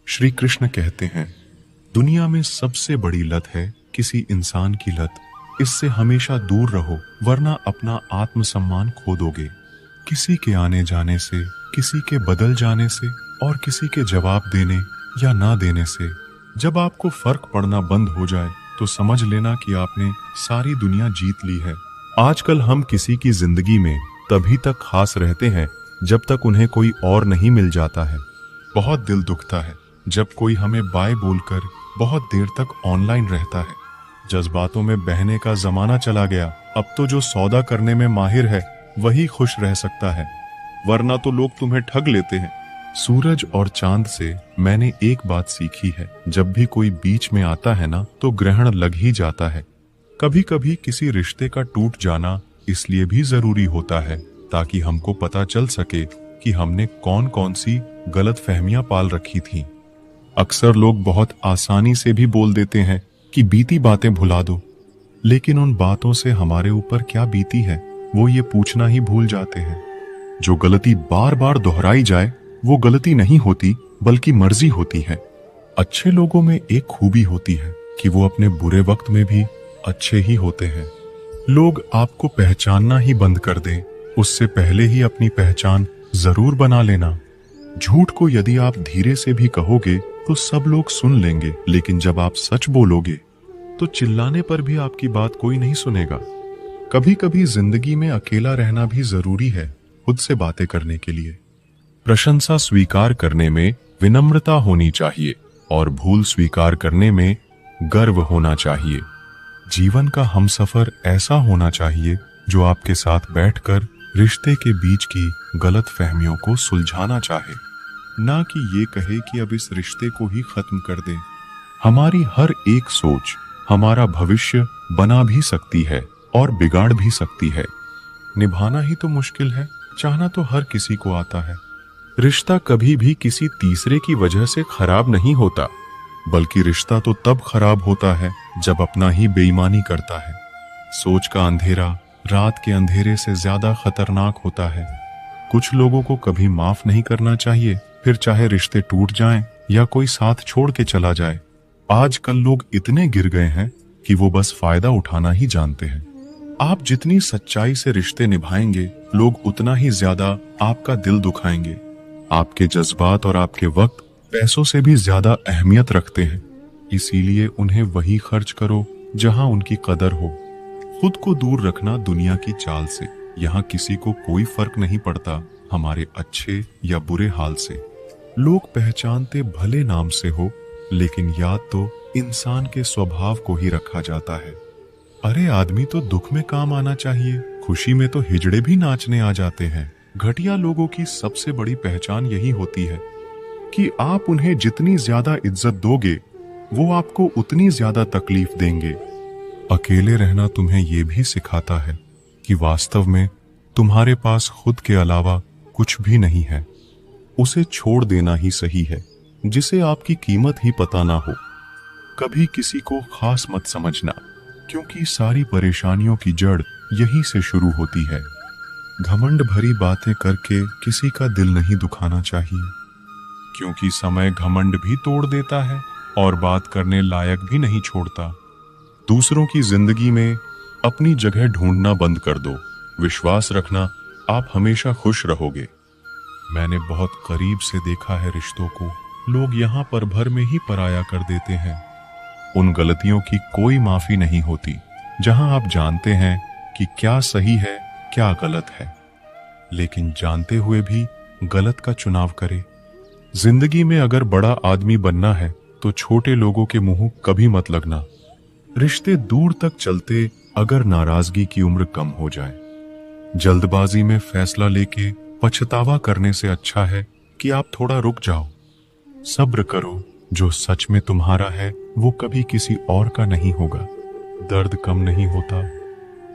श्री कृष्ण कहते हैं, दुनिया में सबसे बड़ी लत है किसी इंसान की लत। इससे हमेशा दूर रहो, वरना अपना आत्मसम्मान खो दोगे। किसी के आने जाने से, किसी के बदल जाने से और किसी के जवाब देने या ना देने से जब आपको फर्क पड़ना बंद हो जाए तो समझ लेना कि आपने सारी दुनिया जीत ली है। आजकल हम किसी की जिंदगी में तभी तक खास रहते हैं जब तक उन्हें कोई और नहीं मिल जाता है। बहुत दिल दुखता है जब कोई हमें बाय बोलकर बहुत देर तक ऑनलाइन रहता है। जज्बातों में बहने का जमाना चला गया। अब तो जो सौदा करने में माहिर है वही खुश रह सकता है, वरना तो लोग तुम्हें ठग लेते हैं। सूरज और चांद से मैंने एक बात सीखी है, जब भी कोई बीच में आता है ना तो ग्रहण लग ही जाता है। कभी कभी किसी रिश्ते का टूट जाना इसलिए भी जरूरी होता है ताकि हमको पता चल सके कि हमने कौन कौन सी गलत फहमियां पाल रखी थी। अक्सर लोग बहुत आसानी से भी बोल देते हैं कि बीती बातें भुला दो, लेकिन उन बातों से हमारे ऊपर क्या बीती है वो ये पूछना ही भूल जाते हैं। जो गलती बार बार दोहराई जाए वो गलती नहीं होती बल्कि मर्जी होती है। अच्छे लोगों में एक खूबी होती है कि वो अपने बुरे वक्त में भी अच्छे ही होते हैं। लोग आपको पहचानना ही बंद कर दें, उससे पहले ही अपनी पहचान जरूर बना लेना। झूठ को यदि आप धीरे से भी कहोगे तो सब लोग सुन लेंगे, लेकिन जब आप सच बोलोगे तो चिल्लाने पर भी आपकी बात कोई नहीं सुनेगा। कभी कभी जिंदगी में अकेला रहना भी जरूरी है खुद से बातें करने के लिए। प्रशंसा स्वीकार करने में विनम्रता होनी चाहिए और भूल स्वीकार करने में गर्व होना चाहिए। जीवन का हमसफर ऐसा होना चाहिए जो आपके साथ बैठकर रिश्ते के बीच की गलत फहमियों को सुलझाना चाहे, ना कि ये कहे कि अब इस रिश्ते को ही खत्म कर दें। हमारी हर एक सोच हमारा भविष्य बना भी सकती है और बिगाड़ भी सकती है। निभाना ही तो मुश्किल है, चाहना तो हर किसी को आता है। रिश्ता कभी भी किसी तीसरे की वजह से खराब नहीं होता, बल्कि रिश्ता तो तब खराब होता है जब अपना ही बेईमानी करता है। सोच का अंधेरा रात के अंधेरे से ज्यादा खतरनाक होता है। कुछ लोगों को कभी माफ नहीं करना चाहिए, फिर चाहे रिश्ते टूट जाएं या कोई साथ छोड़ के चला जाए। आजकल लोग इतने गिर गए हैं कि वो बस फायदा उठाना ही जानते हैं। आप जितनी सच्चाई से रिश्ते निभाएंगे, लोग उतना ही ज्यादा आपका दिल दुखाएंगे। आपके जज्बात और आपके वक्त पैसों से भी ज्यादा अहमियत रखते हैं, इसीलिए उन्हें वही खर्च करो जहां उनकी कदर हो। खुद को दूर रखना दुनिया की चाल से। यहाँ किसी को कोई फर्क नहीं पड़ता हमारे अच्छे या बुरे हाल से। लोग पहचानते भले नाम से हो, लेकिन याद तो इंसान के स्वभाव को ही रखा जाता है। अरे आदमी तो दुख में काम आना चाहिए, खुशी में तो हिजड़े भी नाचने आ जाते हैं। घटिया लोगों की सबसे बड़ी पहचान यही होती है कि आप उन्हें जितनी ज्यादा इज्जत दोगे वो आपको उतनी ज्यादा तकलीफ देंगे। अकेले रहना तुम्हें यह भी सिखाता है कि वास्तव में तुम्हारे पास खुद के अलावा कुछ भी नहीं है। उसे छोड़ देना ही सही है जिसे आपकी कीमत ही पता ना हो। कभी किसी को खास मत समझना, क्योंकि सारी परेशानियों की जड़ यहीं से शुरू होती है। घमंड भरी बातें करके किसी का दिल नहीं दुखाना चाहिए, क्योंकि समय घमंड भी तोड़ देता है और बात करने लायक भी नहीं छोड़ता। दूसरों की जिंदगी में अपनी जगह ढूंढना बंद कर दो। विश्वास रखना आप हमेशा खुश रहोगे। मैंने बहुत करीब से देखा है रिश्तों को, लोग यहाँ पर भर में ही पराया कर देते हैं। उन गलतियों की कोई माफी नहीं होती जहां आप जानते हैं कि क्या सही है क्या गलत है, लेकिन जानते हुए भी गलत का चुनाव करें। जिंदगी में अगर बड़ा आदमी बनना है तो छोटे लोगों के मुंह कभी मत लगना। रिश्ते दूर तक चलते अगर नाराजगी की उम्र कम हो जाए। जल्दबाजी में फैसला लेके पछतावा करने से अच्छा है कि आप थोड़ा रुक जाओ। सब्र करो, जो सच में तुम्हारा है वो कभी किसी और का नहीं होगा। दर्द कम नहीं होता,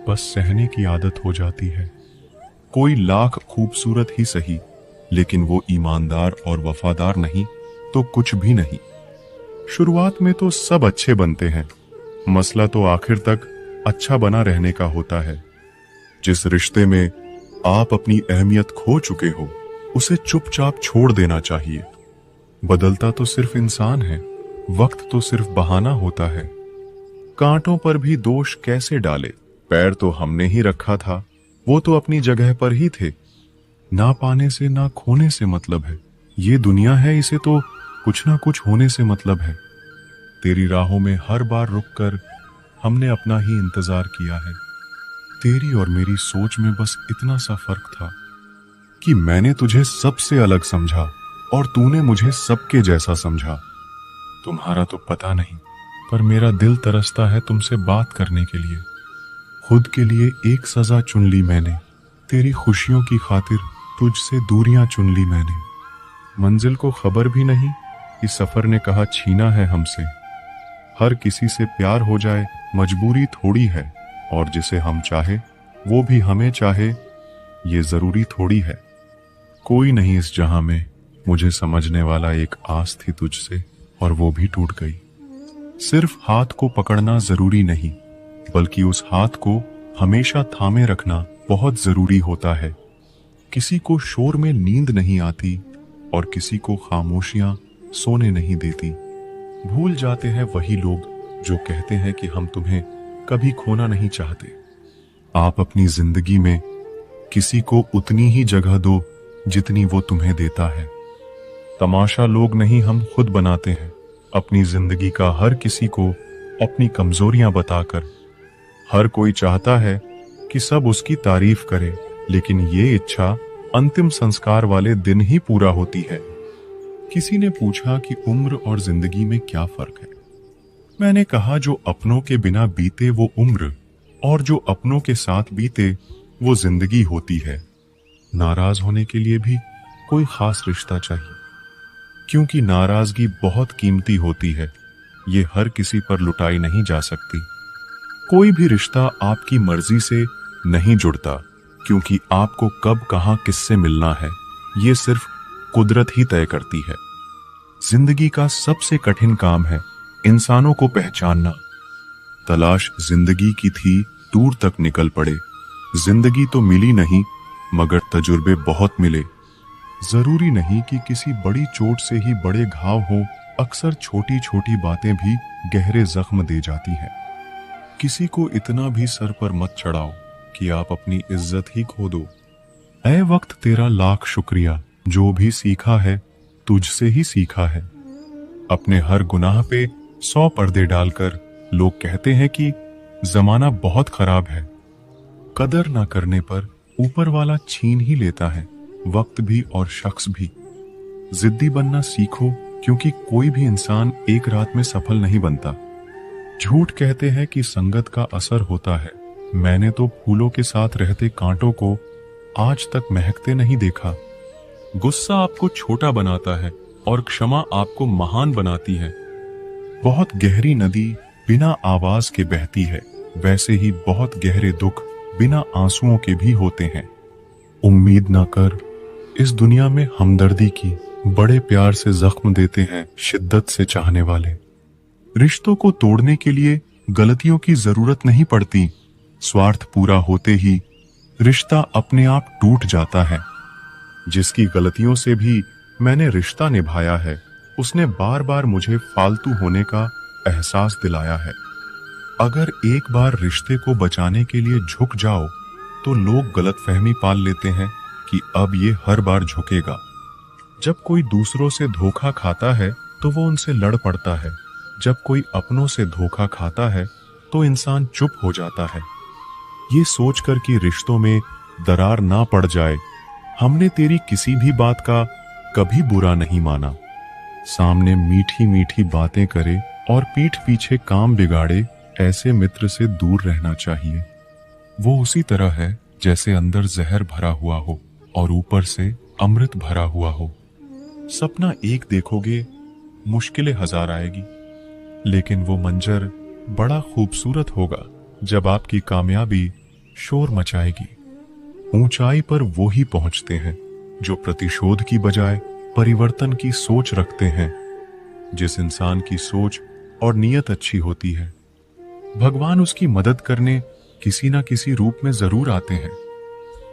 बस सहने की आदत हो जाती है। कोई लाख खूबसूरत ही सही, लेकिन वो ईमानदार और वफादार नहीं तो कुछ भी नहीं। शुरुआत में तो सब अच्छे बनते हैं, मसला तो आखिर तक अच्छा बना रहने का होता है। जिस रिश्ते में आप अपनी अहमियत खो चुके हो उसे चुपचाप छोड़ देना चाहिए। बदलता तो सिर्फ इंसान है, वक्त तो सिर्फ बहाना होता है। कांटों पर भी दोष कैसे डाले, पैर तो हमने ही रखा था, वो तो अपनी जगह पर ही थे। ना पाने से ना खोने से मतलब है, ये दुनिया है, इसे तो कुछ ना कुछ होने से मतलब है। तेरी राहों में हर बार रुककर हमने अपना ही इंतजार किया है। तेरी और मेरी सोच में बस इतना सा फर्क था कि मैंने तुझे सबसे अलग समझा और तूने मुझे सबके जैसा समझा। तुम्हारा तो पता नहीं, पर मेरा दिल तरसता है तुमसे बात करने के लिए। खुद के लिए एक सजा चुन ली मैंने, तेरी खुशियों की खातिर तुझसे दूरियां चुन ली मैंने। मंजिल को खबर भी नहीं कि सफर ने कहा छीना है हमसे। हर किसी से प्यार हो जाए मजबूरी थोड़ी है, और जिसे हम चाहे वो भी हमें चाहे ये जरूरी थोड़ी है। कोई नहीं इस जहां में मुझे समझने वाला, एक आस थी तुझसे और वो भी टूट गई। सिर्फ हाथ को पकड़ना जरूरी नहीं, बल्कि उस हाथ को हमेशा थामे रखना बहुत जरूरी होता है। किसी को शोर में नींद नहीं आती और किसी को खामोशियां सोने नहीं देती। भूल जाते हैं वही लोग जो कहते हैं कि हम तुम्हें कभी खोना नहीं चाहते। आप अपनी जिंदगी में किसी को उतनी ही जगह दो जितनी वो तुम्हें देता है। तमाशा लोग नहीं, हम खुद बनाते हैं अपनी जिंदगी का हर किसी को अपनी कमजोरियां बताकर। हर कोई चाहता है कि सब उसकी तारीफ करे, लेकिन ये इच्छा अंतिम संस्कार वाले दिन ही पूरा होती है। किसी ने पूछा कि उम्र और जिंदगी में क्या फर्क है। मैंने कहा जो अपनों के बिना बीते वो उम्र, और जो अपनों के साथ बीते वो जिंदगी होती है। नाराज होने के लिए भी कोई खास रिश्ता चाहिए, क्योंकि नाराजगी बहुत कीमती होती है, ये हर किसी पर लुटाई नहीं जा सकती। कोई भी रिश्ता आपकी मर्जी से नहीं जुड़ता, क्योंकि आपको कब कहां किससे मिलना है ये सिर्फ कुदरत ही तय करती है। जिंदगी का सबसे कठिन काम है इंसानों को पहचानना। तलाश जिंदगी की थी, दूर तक निकल पड़े। जिंदगी तो मिली नहीं, मगर तजुर्बे बहुत मिले। जरूरी नहीं कि किसी बड़ी चोट से ही बड़े घाव हो, अक्सर छोटी छोटी बातें भी गहरे जख्म दे जाती हैं। किसी को इतना भी सर पर मत चढ़ाओ कि आप अपनी इज्जत ही खो दो। ऐ वक्त तेरा लाख शुक्रिया, जो भी सीखा है तुझसे ही सीखा है। अपने हर गुनाह पे 100 पर्दे डालकर लोग कहते हैं कि जमाना बहुत खराब है। कदर ना करने पर ऊपर वाला छीन ही लेता है, वक्त भी और शख्स भी। जिद्दी बनना सीखो, क्योंकि कोई भी इंसान एक रात में सफल नहीं बनता। झूठ कहते हैं कि संगत का असर होता है। मैंने तो फूलों के साथ रहते कांटों को आज तक महकते नहीं देखा। गुस्सा आपको छोटा बनाता है और क्षमा आपको महान बनाती है। बहुत गहरी नदी बिना आवाज के बहती है, वैसे ही बहुत गहरे दुख बिना आंसुओं के भी होते हैं। उम्मीद ना कर, इस दुनिया में हमदर्दी की बड़े प्यार से जख्म देते हैं शिद्दत से चाहने वाले। रिश्तों को तोड़ने के लिए गलतियों की जरूरत नहीं पड़ती। स्वार्थ पूरा होते ही रिश्ता अपने आप टूट जाता है। जिसकी गलतियों से भी मैंने रिश्ता निभाया है, उसने बार बार मुझे फालतू होने का एहसास दिलाया है। अगर एक बार रिश्ते को बचाने के लिए झुक जाओ तो लोग गलतफहमी पाल लेते हैं कि अब ये हर बार झुकेगा। जब कोई दूसरों से धोखा खाता है तो वो उनसे लड़ पड़ता है। जब कोई अपनों से धोखा खाता है तो इंसान चुप हो जाता है। ये सोचकर कि रिश्तों में दरार ना पड़ जाए, हमने तेरी किसी भी बात का कभी बुरा नहीं माना। सामने मीठी मीठी बातें करे और पीठ पीछे काम बिगाड़े, ऐसे मित्र से दूर रहना चाहिए। वो उसी तरह है जैसे अंदर जहर भरा हुआ हो और ऊपर से अमृत भरा हुआ हो। सपना एक देखोगे, मुश्किलें हजार आएगी, लेकिन वो मंजर बड़ा खूबसूरत होगा जब आपकी कामयाबी शोर मचाएगी। ऊंचाई पर वो ही पहुंचते हैं जो प्रतिशोध की बजाय परिवर्तन की सोच रखते हैं। जिस इंसान की सोच और नीयत अच्छी होती है, भगवान उसकी मदद करने किसी ना किसी रूप में जरूर आते हैं।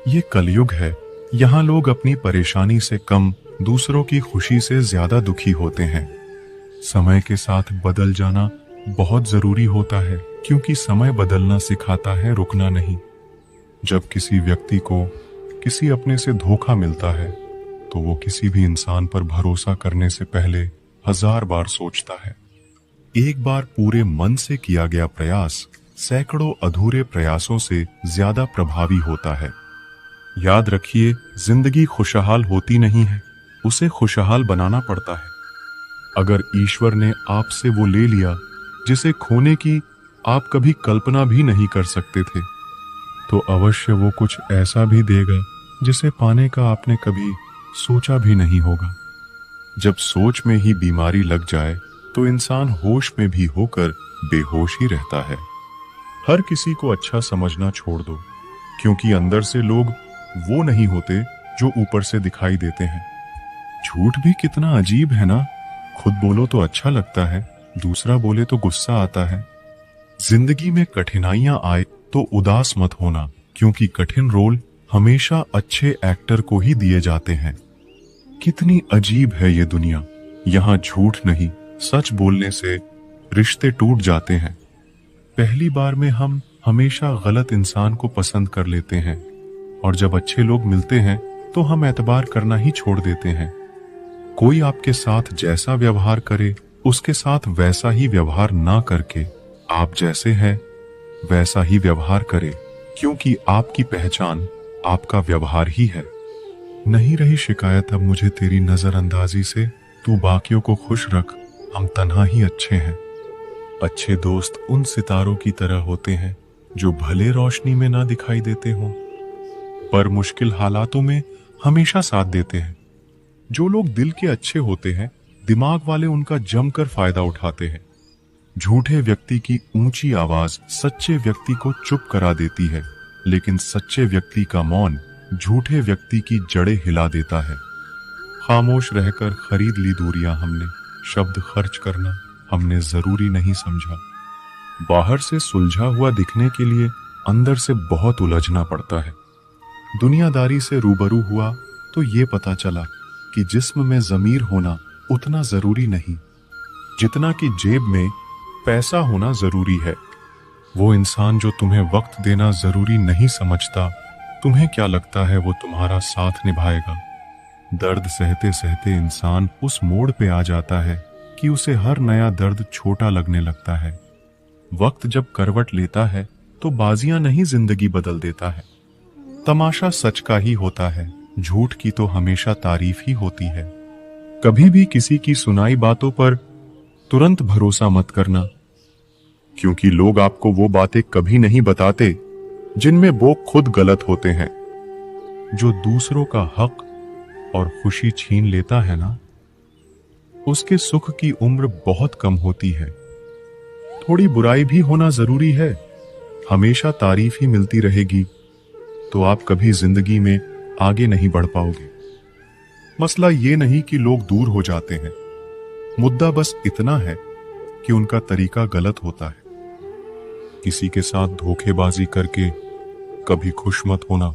ये कलयुग है, यहाँ लोग अपनी परेशानी से कम दूसरों की खुशी से ज्यादा दुखी होते हैं। समय के साथ बदल जाना बहुत जरूरी होता है, क्योंकि समय बदलना सिखाता है रुकना नहीं। जब किसी व्यक्ति को किसी अपने से धोखा मिलता है तो वो किसी भी इंसान पर भरोसा करने से पहले 1000 बार सोचता है। एक बार पूरे मन से किया गया प्रयास सैकड़ों अधूरे प्रयासों से ज्यादा प्रभावी होता है। याद रखिए, जिंदगी खुशहाल होती नहीं है, उसे खुशहाल बनाना पड़ता है। अगर ईश्वर ने आपसे वो ले लिया जिसे खोने की आप कभी कल्पना भी नहीं कर सकते थे, तो अवश्य वो कुछ ऐसा भी देगा जिसे पाने का आपने कभी सोचा भी नहीं होगा। जब सोच में ही बीमारी लग जाए तो इंसान होश में भी होकर बेहोश ही रहता है। हर किसी को अच्छा समझना छोड़ दो, क्योंकि अंदर से लोग वो नहीं होते जो ऊपर से दिखाई देते हैं। झूठ भी कितना अजीब है ना, खुद बोलो तो अच्छा लगता है, दूसरा बोले तो गुस्सा आता है। जिंदगी में कठिनाइयां आए तो उदास मत होना, क्योंकि कठिन रोल हमेशा अच्छे एक्टर को ही दिए जाते हैं। कितनी अजीब है ये दुनिया, यहाँ झूठ नहीं सच बोलने से रिश्ते टूट जाते हैं। पहली बार में हम हमेशा गलत इंसान को पसंद कर लेते हैं, और जब अच्छे लोग मिलते हैं तो हम एतबार करना ही छोड़ देते हैं। कोई आपके साथ जैसा व्यवहार करे, उसके साथ वैसा ही व्यवहार ना करके आप जैसे हैं वैसा ही व्यवहार करे, क्योंकि आपकी पहचान आपका व्यवहार ही है। नहीं रही शिकायत अब मुझे तेरी नजरअंदाजी से, तू बाकियों को खुश रख, हम तन्हा ही अच्छे हैं। अच्छे दोस्त उन सितारों की तरह होते हैं जो भले रोशनी में ना दिखाई देते हों, पर मुश्किल हालातों में हमेशा साथ देते हैं। जो लोग दिल के अच्छे होते हैं, दिमाग वाले उनका जमकर फायदा उठाते हैं। झूठे व्यक्ति की ऊंची आवाज सच्चे व्यक्ति को चुप करा देती है, लेकिन सच्चे व्यक्ति का मौन झूठे व्यक्ति की जड़ें हिला देता है। खामोश रहकर खरीद ली दूरियां हमने, शब्द खर्च करना हमने जरूरी नहीं समझा। बाहर से सुलझा हुआ दिखने के लिए अंदर से बहुत उलझना पड़ता है। दुनियादारी से रूबरू हुआ तो ये पता चला कि जिस्म में ज़मीर होना उतना जरूरी नहीं जितना कि जेब में पैसा होना जरूरी है। वो इंसान जो तुम्हें वक्त देना जरूरी नहीं समझता, तुम्हें क्या लगता है वो तुम्हारा साथ निभाएगा? दर्द सहते सहते इंसान उस मोड़ पे आ जाता है कि उसे हर नया दर्द छोटा लगने लगता है। वक्त जब करवट लेता है तो बाजियां नहीं जिंदगी बदल देता है। तमाशा सच का ही होता है, झूठ की तो हमेशा तारीफ ही होती है। कभी भी किसी की सुनाई बातों पर तुरंत भरोसा मत करना, क्योंकि लोग आपको वो बातें कभी नहीं बताते जिनमें वो खुद गलत होते हैं। जो दूसरों का हक और खुशी छीन लेता है ना, उसके सुख की उम्र बहुत कम होती है। थोड़ी बुराई भी होना जरूरी है, हमेशा तारीफ ही मिलती रहेगी तो आप कभी जिंदगी में आगे नहीं बढ़ पाओगे। मसला ये नहीं कि लोग दूर हो जाते हैं, मुद्दा बस इतना है कि उनका तरीका गलत होता है। किसी के साथ धोखेबाजी करके कभी खुश मत होना,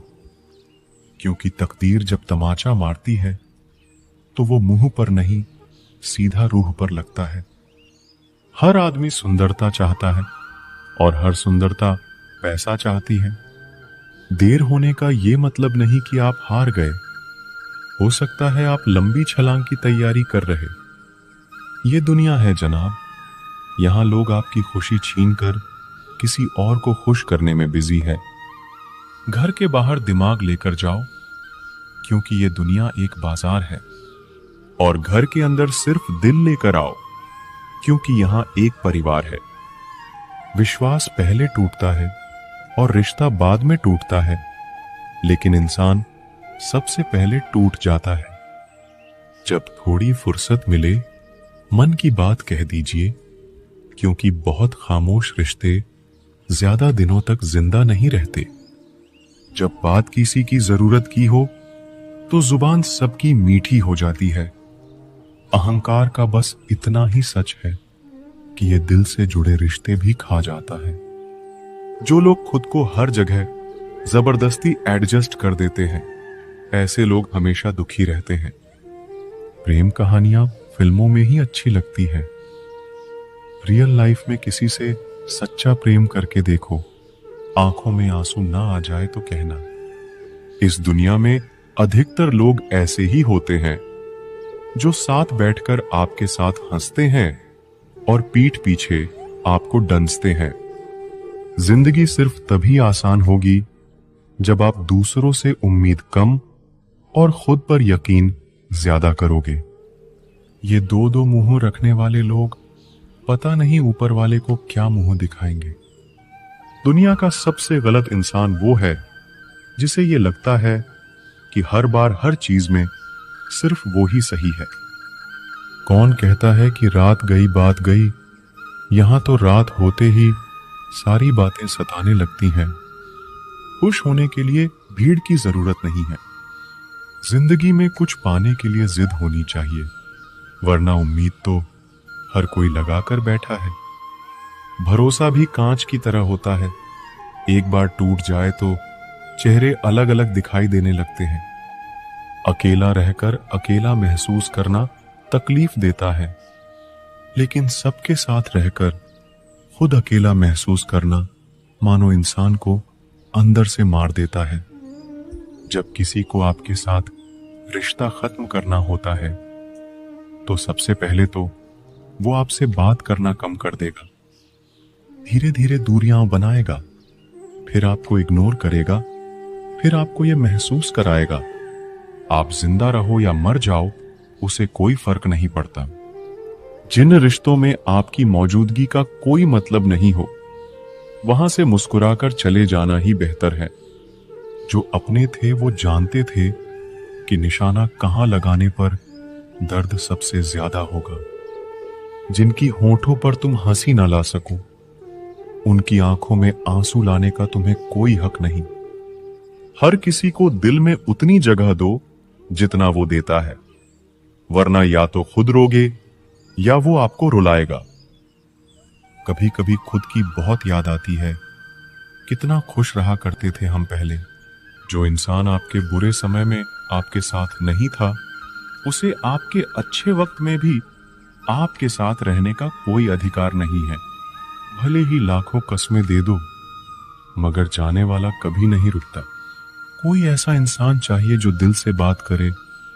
क्योंकि तकदीर जब तमाचा मारती है तो वो मुंह पर नहीं सीधा रूह पर लगता है। हर आदमी सुंदरता चाहता है और हर सुंदरता पैसा चाहती है। देर होने का ये मतलब नहीं कि आप हार गए, हो सकता है आप लंबी छलांग की तैयारी कर रहे। ये दुनिया है जनाब, यहां लोग आपकी खुशी छीनकर किसी और को खुश करने में बिजी है। घर के बाहर दिमाग लेकर जाओ, क्योंकि ये दुनिया एक बाजार है, और घर के अंदर सिर्फ दिल लेकर आओ, क्योंकि यहां एक परिवार है। विश्वास पहले टूटता है और रिश्ता बाद में टूटता है, लेकिन इंसान सबसे पहले टूट जाता है। जब थोड़ी फुर्सत मिले मन की बात कह दीजिए, क्योंकि बहुत खामोश रिश्ते ज्यादा दिनों तक जिंदा नहीं रहते। जब बात किसी की जरूरत की हो तो जुबान सबकी मीठी हो जाती है। अहंकार का बस इतना ही सच है कि ये दिल से जुड़े रिश्ते भी खा जाता है। जो लोग खुद को हर जगह जबरदस्ती एडजस्ट कर देते हैं, ऐसे लोग हमेशा दुखी रहते हैं। प्रेम कहानियां फिल्मों में ही अच्छी लगती है। रियल लाइफ में किसी से सच्चा प्रेम करके देखो, आंखों में आंसू ना आ जाए तो कहना। इस दुनिया में अधिकतर लोग ऐसे ही होते हैं जो साथ बैठकर आपके साथ हंसते हैं और पीठ पीछे आपको डंसते हैं। जिंदगी सिर्फ तभी आसान होगी जब आप दूसरों से उम्मीद कम और खुद पर यकीन ज्यादा करोगे। ये दो दो मुंह रखने वाले लोग पता नहीं ऊपर वाले को क्या मुंह दिखाएंगे। दुनिया का सबसे गलत इंसान वो है जिसे ये लगता है कि हर बार हर चीज में सिर्फ वो ही सही है। कौन कहता है कि रात गई बात गई, यहां तो रात होते ही सारी बातें सताने लगती हैं। खुश होने के लिए भीड़ की जरूरत नहीं है। जिंदगी में कुछ पाने के लिए जिद होनी चाहिए, वरना उम्मीद तो हर कोई लगाकर बैठा है। भरोसा भी कांच की तरह होता है, एक बार टूट जाए तो चेहरे अलग अलग दिखाई देने लगते हैं। अकेला रहकर अकेला महसूस करना तकलीफ देता है, लेकिन सबके साथ रहकर खुद अकेला महसूस करना मानो इंसान को अंदर से मार देता है। जब किसी को आपके साथ रिश्ता खत्म करना होता है तो सबसे पहले तो वो आपसे बात करना कम कर देगा, धीरे धीरे दूरियां बनाएगा, फिर आपको इग्नोर करेगा, फिर आपको यह महसूस कराएगा आप जिंदा रहो या मर जाओ उसे कोई फर्क नहीं पड़ता। जिन रिश्तों में आपकी मौजूदगी का कोई मतलब नहीं हो, वहां से मुस्कुराकर चले जाना ही बेहतर है। जो अपने थे वो जानते थे कि निशाना कहां लगाने पर दर्द सबसे ज्यादा होगा। जिनकी होठों पर तुम हंसी ना ला सको, उनकी आंखों में आंसू लाने का तुम्हें कोई हक नहीं। हर किसी को दिल में उतनी जगह दो जितना वो देता है, वरना या तो खुद रोगे या वो आपको रुलाएगा। कभी कभी खुद की बहुत याद आती है, कितना खुश रहा करते थे हम पहले। जो इंसान आपके बुरे समय में आपके साथ नहीं था, उसे आपके अच्छे वक्त में भी आपके साथ रहने का कोई अधिकार नहीं है। भले ही लाखों कस्में दे दो, मगर जाने वाला कभी नहीं रुकता। कोई ऐसा इंसान चाहिए जो दिल से बात करे,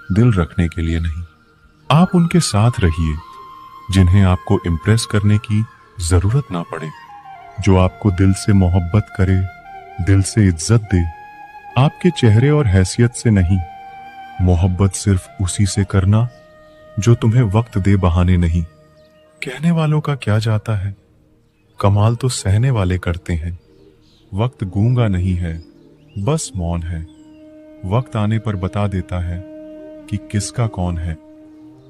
दिल रखने के लिए नहीं। आप उनके साथ रहिए जिन्हें आपको इम्प्रेस करने की जरूरत ना पड़े, जो आपको दिल से मोहब्बत करे, दिल से इज्जत दे, आपके चेहरे और हैसियत से नहीं। मोहब्बत सिर्फ उसी से करना जो तुम्हें वक्त दे, बहाने नहीं। कहने वालों का क्या जाता है, कमाल तो सहने वाले करते हैं। वक्त गूंगा नहीं है, बस मौन है। वक्त आने पर बता देता है कि किसका कौन है।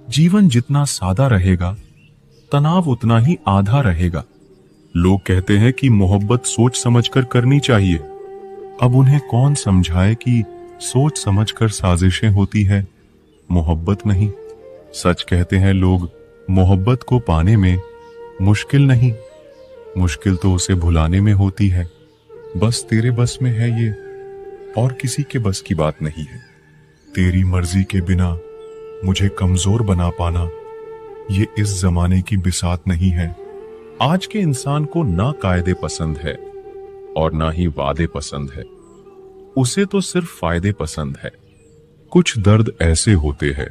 जीवन जितना सादा रहेगा, तनाव उतना ही आधा रहेगा। लोग कहते हैं कि मोहब्बत सोच समझकर करनी चाहिए। अब उन्हें कौन समझाए कि सोच समझकर साजिशें होती है, मोहब्बत नहीं। सच कहते हैं लोग, मोहब्बत को पाने में मुश्किल नहीं, मुश्किल तो उसे भुलाने में होती है। बस तेरे बस में है ये, और किसी के बस की बात नहीं है। तेरी मर्जी के बिना मुझे कमजोर बना पाना, ये इस जमाने की बिसात नहीं है। आज के इंसान को ना कायदे पसंद है और ना ही वादे पसंद है, उसे तो सिर्फ फायदे पसंद है। कुछ दर्द ऐसे होते हैं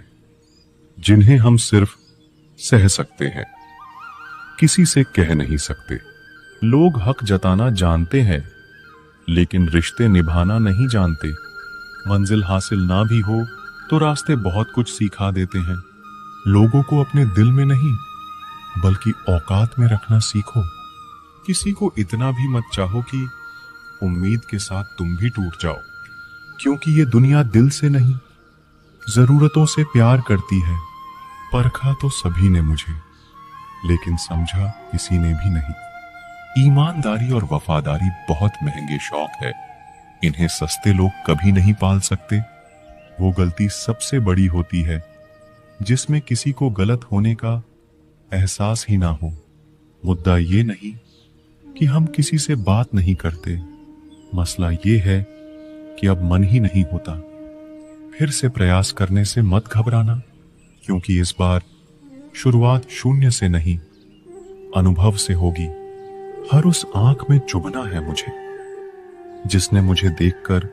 जिन्हें हम सिर्फ सह सकते हैं, किसी से कह नहीं सकते। लोग हक जताना जानते हैं, लेकिन रिश्ते निभाना नहीं जानते। मंजिल हासिल ना भी हो तो रास्ते बहुत कुछ सिखा देते हैं। लोगों को अपने दिल में नहीं बल्कि औकात में रखना सीखो। किसी को इतना भी मत चाहो कि उम्मीद के साथ तुम भी टूट जाओ, क्योंकि ये दुनिया दिल से नहीं जरूरतों से प्यार करती है। परखा तो सभी ने मुझे, लेकिन समझा किसी ने भी नहीं। ईमानदारी और वफादारी बहुत महंगे शौक है, इन्हें सस्ते लोग कभी नहीं पाल सकते। वो गलती सबसे बड़ी होती है जिसमें किसी को गलत होने का एहसास ही ना हो। मुद्दा ये नहीं कि हम किसी से बात नहीं करते, मसला ये है कि अब मन ही नहीं होता। फिर से प्रयास करने से मत घबराना, क्योंकि इस बार शुरुआत शून्य से नहीं, अनुभव से होगी। हर उस आंख में चुभना है मुझे जिसने मुझे देखकर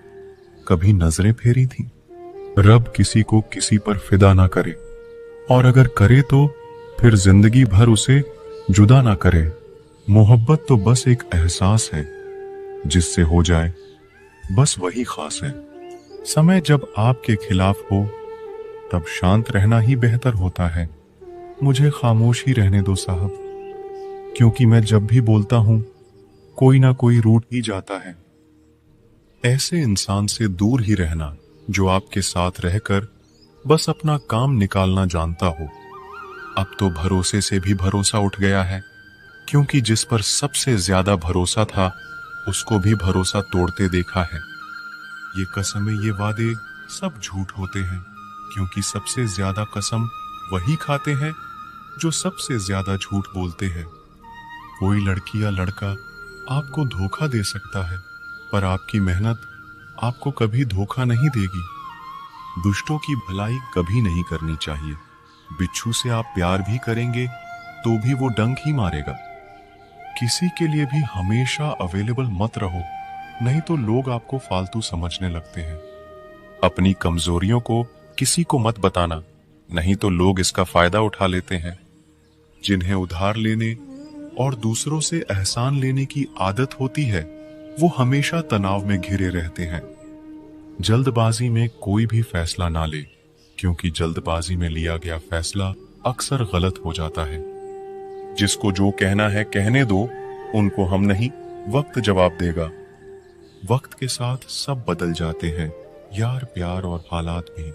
कभी नजरें फेरी थी। रब किसी को किसी पर फिदा ना करे, और अगर करे तो फिर जिंदगी भर उसे जुदा ना करे। मोहब्बत तो बस एक एहसास है, जिससे हो जाए बस वही खास है। समय जब आपके खिलाफ हो तब शांत रहना ही बेहतर होता है। मुझे खामोश ही रहने दो साहब, क्योंकि मैं जब भी बोलता हूं कोई ना कोई रूठ ही जाता है। ऐसे इंसान से दूर ही रहना जो आपके साथ रहकर बस अपना काम निकालना जानता हो। अब तो भरोसे से भी भरोसा उठ गया है, क्योंकि जिस पर सबसे ज्यादा भरोसा था उसको भी भरोसा तोड़ते देखा है। ये कसमें, ये वादे सब झूठ होते हैं, क्योंकि सबसे ज्यादा कसम वही खाते हैं जो सबसे ज्यादा झूठ बोलते हैं। कोई लड़की या लड़का आपको धोखा दे सकता है, पर आपकी मेहनत आपको कभी धोखा नहीं देगी। दुष्टों की भलाई कभी नहीं करनी चाहिए। बिच्छू से आप प्यार भी करेंगे तो भी वो डंक ही मारेगा। किसी के लिए भी हमेशा अवेलेबल मत रहो, नहीं तो लोग आपको फालतू समझने लगते हैं। अपनी कमजोरियों को किसी को मत बताना, नहीं तो लोग इसका फायदा उठा लेते हैं। जिन्हें उधार लेने और दूसरों से एहसान लेने की आदत होती है, वो हमेशा तनाव में घिरे रहते हैं। जल्दबाजी में कोई भी फैसला ना ले, क्योंकि जल्दबाजी में लिया गया फैसला अक्सर गलत हो जाता है। जिसको जो कहना है कहने दो, उनको हम नहीं, वक्त जवाब देगा। वक्त के साथ सब बदल जाते हैं, यार, प्यार और हालात भी।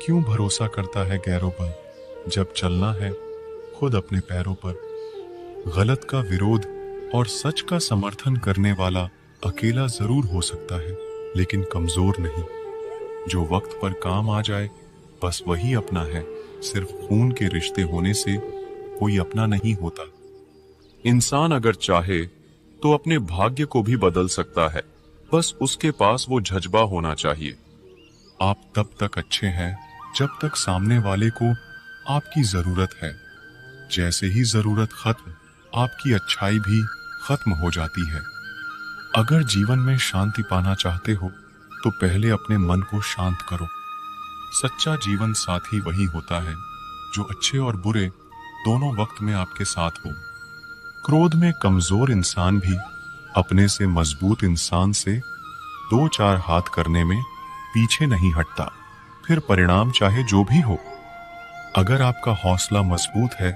क्यों भरोसा करता है गैरों पर, जब चलना है खुद अपने पैरों पर। गलत का विरोध और सच का समर्थन करने वाला अकेला जरूर हो सकता है, लेकिन कमजोर नहीं। जो वक्त पर काम आ जाए बस वही अपना है। सिर्फ खून के रिश्ते होने से कोई अपना नहीं होता। इंसान अगर चाहे तो अपने भाग्य को भी बदल सकता है, बस उसके पास वो जज्बा होना चाहिए। आप तब तक अच्छे हैं जब तक सामने वाले को आपकी जरूरत है। जैसे ही जरूरत खत्म, आपकी अच्छाई भी खत्म हो जाती है। अगर जीवन में शांति पाना चाहते हो तो पहले अपने मन को शांत करो। सच्चा जीवन साथी वही होता है जो अच्छे और बुरे दोनों वक्त में आपके साथ हो। क्रोध में कमजोर इंसान भी अपने से मजबूत इंसान से दो चार हाथ करने में पीछे नहीं हटता, फिर परिणाम चाहे जो भी हो। अगर आपका हौसला मजबूत है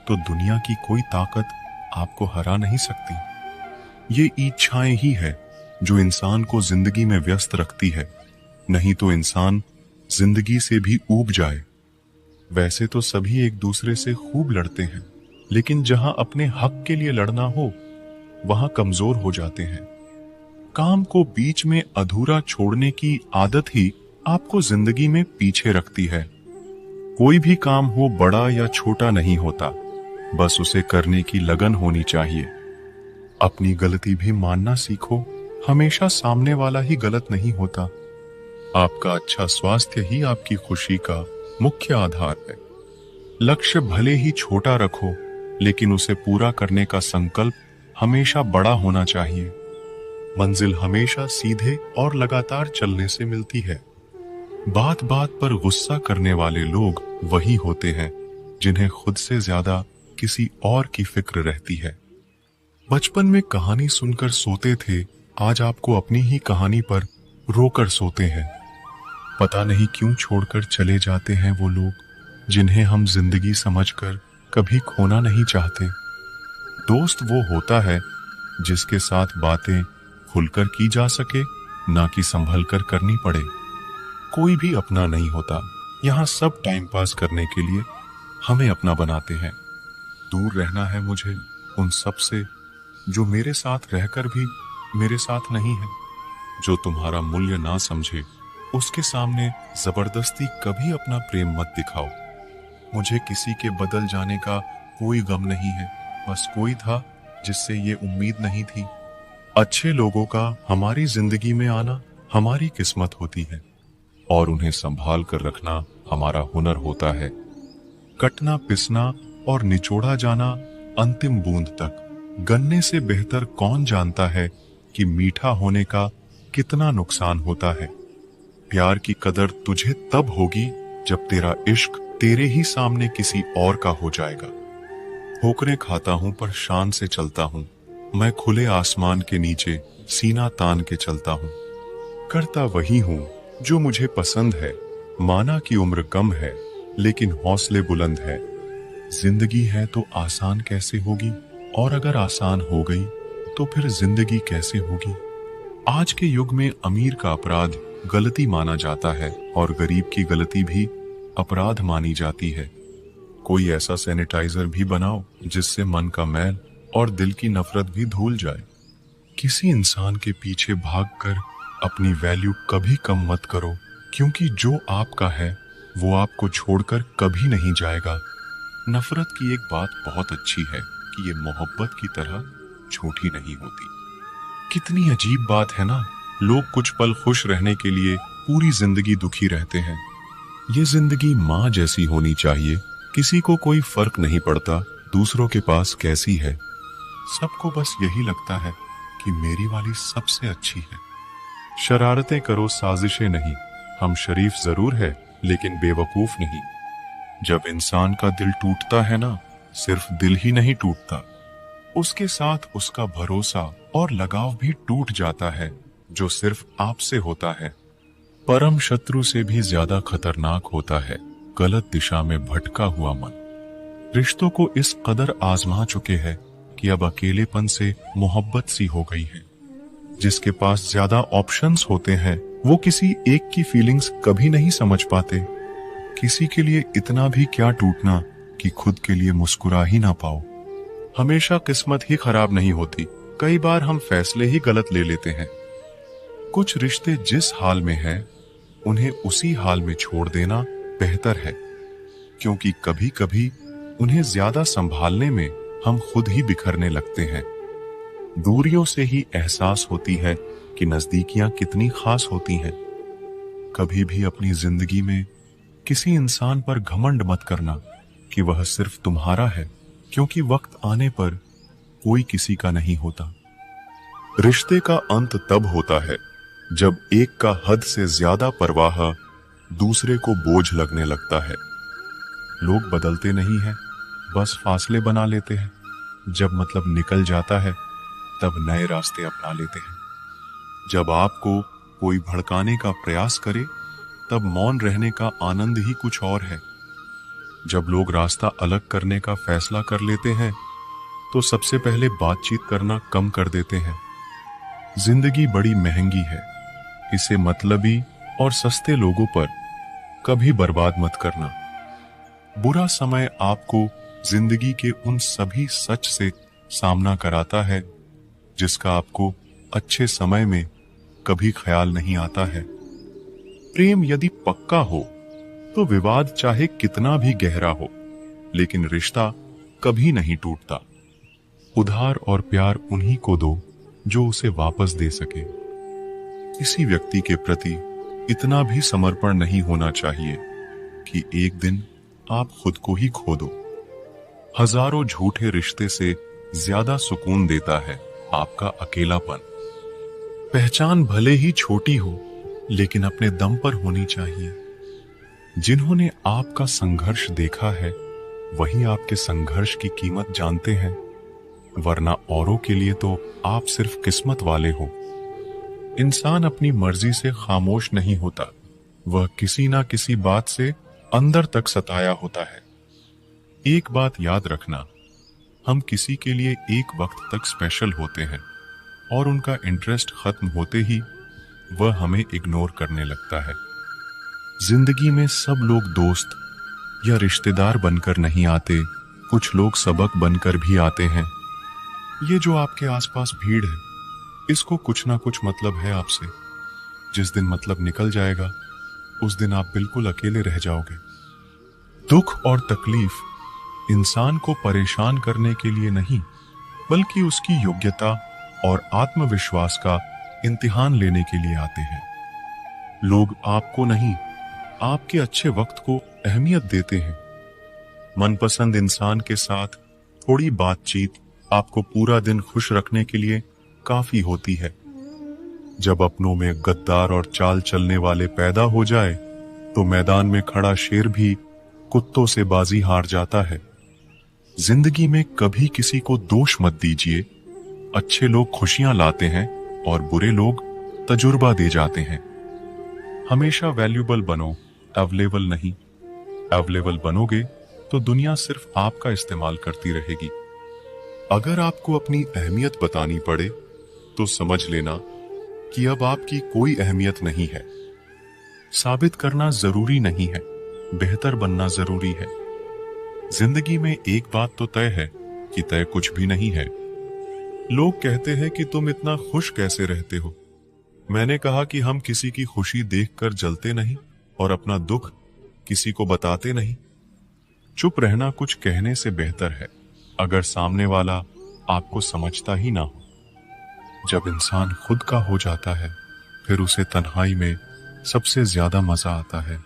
तो दुनिया की कोई ताकत आपको हरा नहीं सकती। ये इच्छाएं ही है जो इंसान को जिंदगी में व्यस्त रखती है, नहीं तो इंसान जिंदगी से भी ऊब जाए। वैसे तो सभी एक दूसरे से खूब लड़ते हैं, लेकिन जहां अपने हक के लिए लड़ना हो वहां कमजोर हो जाते हैं। काम को बीच में अधूरा छोड़ने की आदत ही आपको जिंदगी में पीछे रखती है। कोई भी काम हो, बड़ा या छोटा नहीं होता, बस उसे करने की लगन होनी चाहिए। अपनी गलती भी मानना सीखो, हमेशा सामने वाला ही गलत नहीं होता। आपका अच्छा स्वास्थ्य ही आपकी खुशी का मुख्य आधार है। लक्ष्य भले ही छोटा रखो, लेकिन उसे पूरा करने का संकल्प हमेशा बड़ा होना चाहिए। मंजिल हमेशा सीधे और लगातार चलने से मिलती है। बात बात पर गुस्सा करने वाले लोग वही होते हैं जिन्हें खुद से ज्यादा किसी और की फिक्र रहती है। बचपन में कहानी सुनकर सोते थे, आज आपको अपनी ही कहानी पर रोकर सोते हैं। पता नहीं क्यों छोड़कर चले जाते हैं वो लोग जिन्हें हम जिंदगी समझकर कभी खोना नहीं चाहते। दोस्त वो होता है जिसके साथ बातें खुलकर की जा सके, ना कि संभल कर करनी पड़े। कोई भी अपना नहीं होता, यहाँ सब टाइम पास करने के लिए हमें अपना बनाते हैं। दूर रहना है मुझे उन सब से जो मेरे साथ रहकर भी मेरे साथ नहीं है। जो तुम्हारा मूल्य ना समझे उसके सामने जबरदस्ती कभी अपना प्रेम मत दिखाओ। मुझे किसी के बदल जाने का कोई गम नहीं है, बस कोई था जिससे ये उम्मीद नहीं थी। अच्छे लोगों का हमारी जिंदगी में आना हमारी किस्मत होती है और उन्हें संभाल कर रखना हमारा हुनर होता है। कटना, पिसना और निचोड़ा जाना अंतिम बूंद तक। गन्ने से बेहतर कौन जानता है कि मीठा होने का कितना नुकसान होता है। प्यार की कदर तुझे तब होगी जब तेरा इश्क तेरे ही सामने किसी और का हो जाएगा। ठोकरें खाता हूं पर शान से चलता हूं। मैं खुले आसमान के नीचे सीना तान के चलता हूं। करता वही हूं जो मुझे पसंद है। माना कि उम्र कम है लेकिन हौसले बुलंद है। जिंदगी है तो आसान कैसे होगी, और अगर आसान हो गई तो फिर जिंदगी कैसे होगी। आज के युग में अमीर का अपराध गलती माना जाता है और गरीब की गलती भी अपराध मानी जाती है। कोई ऐसा सैनिटाइजर भी बनाओ जिससे मन का मैल और दिल की नफरत भी धुल जाए। किसी इंसान के पीछे भागकर अपनी वैल्यू कभी कम मत करो, क्योंकि जो आपका है वो आपको छोड़कर कभी नहीं जाएगा। नफरत की एक बात बहुत अच्छी है कि ये मोहब्बत की तरह झूठी नहीं होती। कितनी अजीब बात है ना, लोग कुछ पल खुश रहने के लिए पूरी जिंदगी दुखी रहते हैं। ये जिंदगी माँ जैसी होनी चाहिए, किसी को कोई फर्क नहीं पड़ता दूसरों के पास कैसी है। सबको बस यही लगता है कि मेरी वाली सबसे अच्छी है। शरारतें करो, साजिशें नहीं। हम शरीफ जरूर है लेकिन बेवकूफ नहीं। जब इंसान का दिल टूटता है ना, सिर्फ दिल ही नहीं टूटता, उसके साथ उसका भरोसा और लगाव भी टूट जाता है, जो सिर्फ आपसे होता है। परम शत्रु से भी ज्यादा खतरनाक होता है गलत दिशा में भटका हुआ मन। रिश्तों को इस कदर आजमा चुके हैं कि अब अकेलेपन से मोहब्बत सी हो गई है। जिसके पास ज्यादा ऑप्शंस होते हैं वो किसी एक की फीलिंग्स कभी नहीं समझ पाते। किसी के लिए इतना भी क्या टूटना कि खुद के लिए मुस्कुरा ही ना पाओ। हमेशा किस्मत ही खराब नहीं होती, कई बार हम फैसले ही गलत ले लेते हैं। कुछ रिश्ते जिस हाल में हैं, उन्हें उसी हाल में छोड़ देना बेहतर है, क्योंकि कभी कभी उन्हें ज्यादा संभालने में हम खुद ही बिखरने लगते हैं। दूरियों से ही एहसास होती है कि नजदीकियां कितनी खास होती हैं। कभी भी अपनी जिंदगी में किसी इंसान पर घमंड मत करना कि वह सिर्फ तुम्हारा है, क्योंकि वक्त आने पर कोई किसी का नहीं होता। रिश्ते का अंत तब होता है जब एक का हद से ज्यादा परवाह दूसरे को बोझ लगने लगता है। लोग बदलते नहीं हैं, बस फासले बना लेते हैं। जब मतलब निकल जाता है तब नए रास्ते अपना लेते हैं। जब आपको कोई भड़काने का प्रयास करे तब मौन रहने का आनंद ही कुछ और है। जब लोग रास्ता अलग करने का फैसला कर लेते हैं तो सबसे पहले बातचीत करना कम कर देते हैं। जिंदगी बड़ी महंगी है, इसे मतलबी और सस्ते लोगों पर कभी बर्बाद मत करना। बुरा समय आपको जिंदगी के उन सभी सच से सामना कराता है जिसका आपको अच्छे समय में कभी ख्याल नहीं आता है। प्रेम यदि पक्का हो तो विवाद चाहे कितना भी गहरा हो, लेकिन रिश्ता कभी नहीं टूटता। उधार और प्यार उन्हीं को दो जो उसे वापस दे सके। किसी व्यक्ति के प्रति इतना भी समर्पण नहीं होना चाहिए कि एक दिन आप खुद को ही खो दो। हजारों झूठे रिश्ते से ज्यादा सुकून देता है आपका अकेलापन। पहचान भले ही छोटी हो, लेकिन अपने दम पर होनी चाहिए। जिन्होंने आपका संघर्ष देखा है वही आपके संघर्ष की कीमत जानते हैं, वरना औरों के लिए तो आप सिर्फ किस्मत वाले हो। इंसान अपनी मर्जी से खामोश नहीं होता, वह किसी ना किसी बात से अंदर तक सताया होता है। एक बात याद रखना, हम किसी के लिए एक वक्त तक स्पेशल होते हैं और उनका इंटरेस्ट खत्म होते ही वह हमें इग्नोर करने लगता है। जिंदगी में सब लोग दोस्त या रिश्तेदार बनकर नहीं आते, कुछ लोग सबक बनकर भी आते हैं। ये जो आपके आसपास भीड़ है, इसको कुछ ना कुछ मतलब है आपसे। जिस दिन मतलब निकल जाएगा उस दिन आप बिल्कुल अकेले रह जाओगे। दुख और तकलीफ इंसान को परेशान करने के लिए नहीं, बल्कि उसकी योग्यता और आत्मविश्वास का इम्तिहान लेने के लिए आते हैं। लोग आपको नहीं, आपके अच्छे वक्त को अहमियत देते हैं। मनपसंद इंसान के साथ थोड़ी बातचीत आपको पूरा दिन खुश रखने के लिए काफी होती है। जब अपनों में गद्दार और चाल चलने वाले पैदा हो जाए तो मैदान में खड़ा शेर भी कुत्तों से बाजी हार जाता है। जिंदगी में कभी किसी को दोष मत दीजिए। अच्छे लोग खुशियां लाते हैं और बुरे लोग तजुर्बा दे जाते हैं। हमेशा वैल्यूएबल बनो, अवेलेबल नहीं। अवेलेबल बनोगे तो दुनिया सिर्फ आपका इस्तेमाल करती रहेगी। अगर आपको अपनी अहमियत बतानी पड़े तो समझ लेना कि अब आपकी कोई अहमियत नहीं है। साबित करना जरूरी नहीं है, बेहतर बनना जरूरी है। जिंदगी में एक बात तो तय है कि तय कुछ भी नहीं है। लोग कहते हैं कि तुम इतना खुश कैसे रहते हो। मैंने कहा कि हम किसी की खुशी देखकर जलते नहीं और अपना दुख किसी को बताते नहीं। चुप रहना कुछ कहने से बेहतर है अगर सामने वाला आपको समझता ही ना हो। जब इंसान खुद का हो जाता है फिर उसे तन्हाई में सबसे ज्यादा मजा आता है।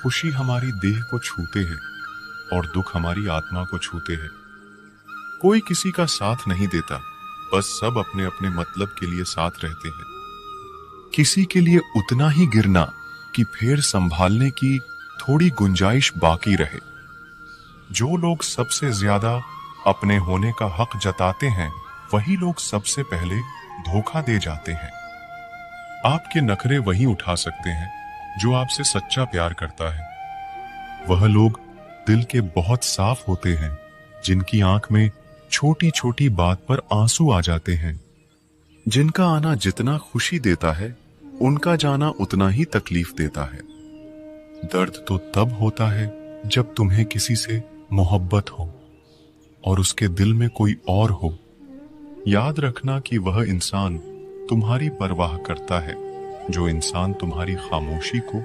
खुशी हमारी देह को छूते हैं और दुख हमारी आत्मा को छूते हैं। कोई किसी का साथ नहीं देता, बस सब अपने अपने मतलब के लिए साथ रहते हैं। किसी के लिए उतना ही गिरना कि फिर संभालने की थोड़ी गुंजाइश बाकी रहे। जो लोग सबसे ज्यादा अपने होने का हक जताते हैं वही लोग सबसे पहले धोखा दे जाते हैं। आपके नखरे वही उठा सकते हैं जो आपसे सच्चा प्यार करता है। वह लोग दिल के बहुत साफ होते हैं जिनकी आंख में छोटी छोटी बात पर आंसू आ जाते हैं। जिनका आना जितना खुशी देता है उनका जाना उतना ही तकलीफ देता है। दर्द तो तब होता है जब तुम्हें किसी से मोहब्बत हो और उसके दिल में कोई और हो। याद रखना कि वह इंसान तुम्हारी परवाह करता है, जो इंसान तुम्हारी खामोशी को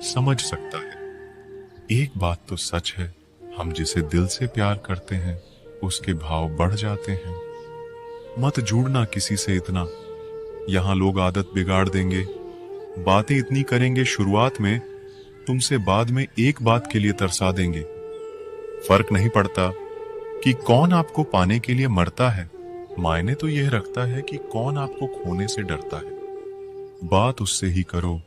समझ सकता है। एक बात तो सच है, हम जिसे दिल से प्यार करते हैं उसके भाव बढ़ जाते हैं। मत जुड़ना किसी से इतना, यहां लोग आदत बिगाड़ देंगे। बातें इतनी करेंगे शुरुआत में, तुमसे बाद में एक बात के लिए तरसा देंगे। फर्क नहीं पड़ता कि कौन आपको पाने के लिए मरता है, मायने तो यह रखता है कि कौन आपको खोने से डरता है। बात उससे ही करो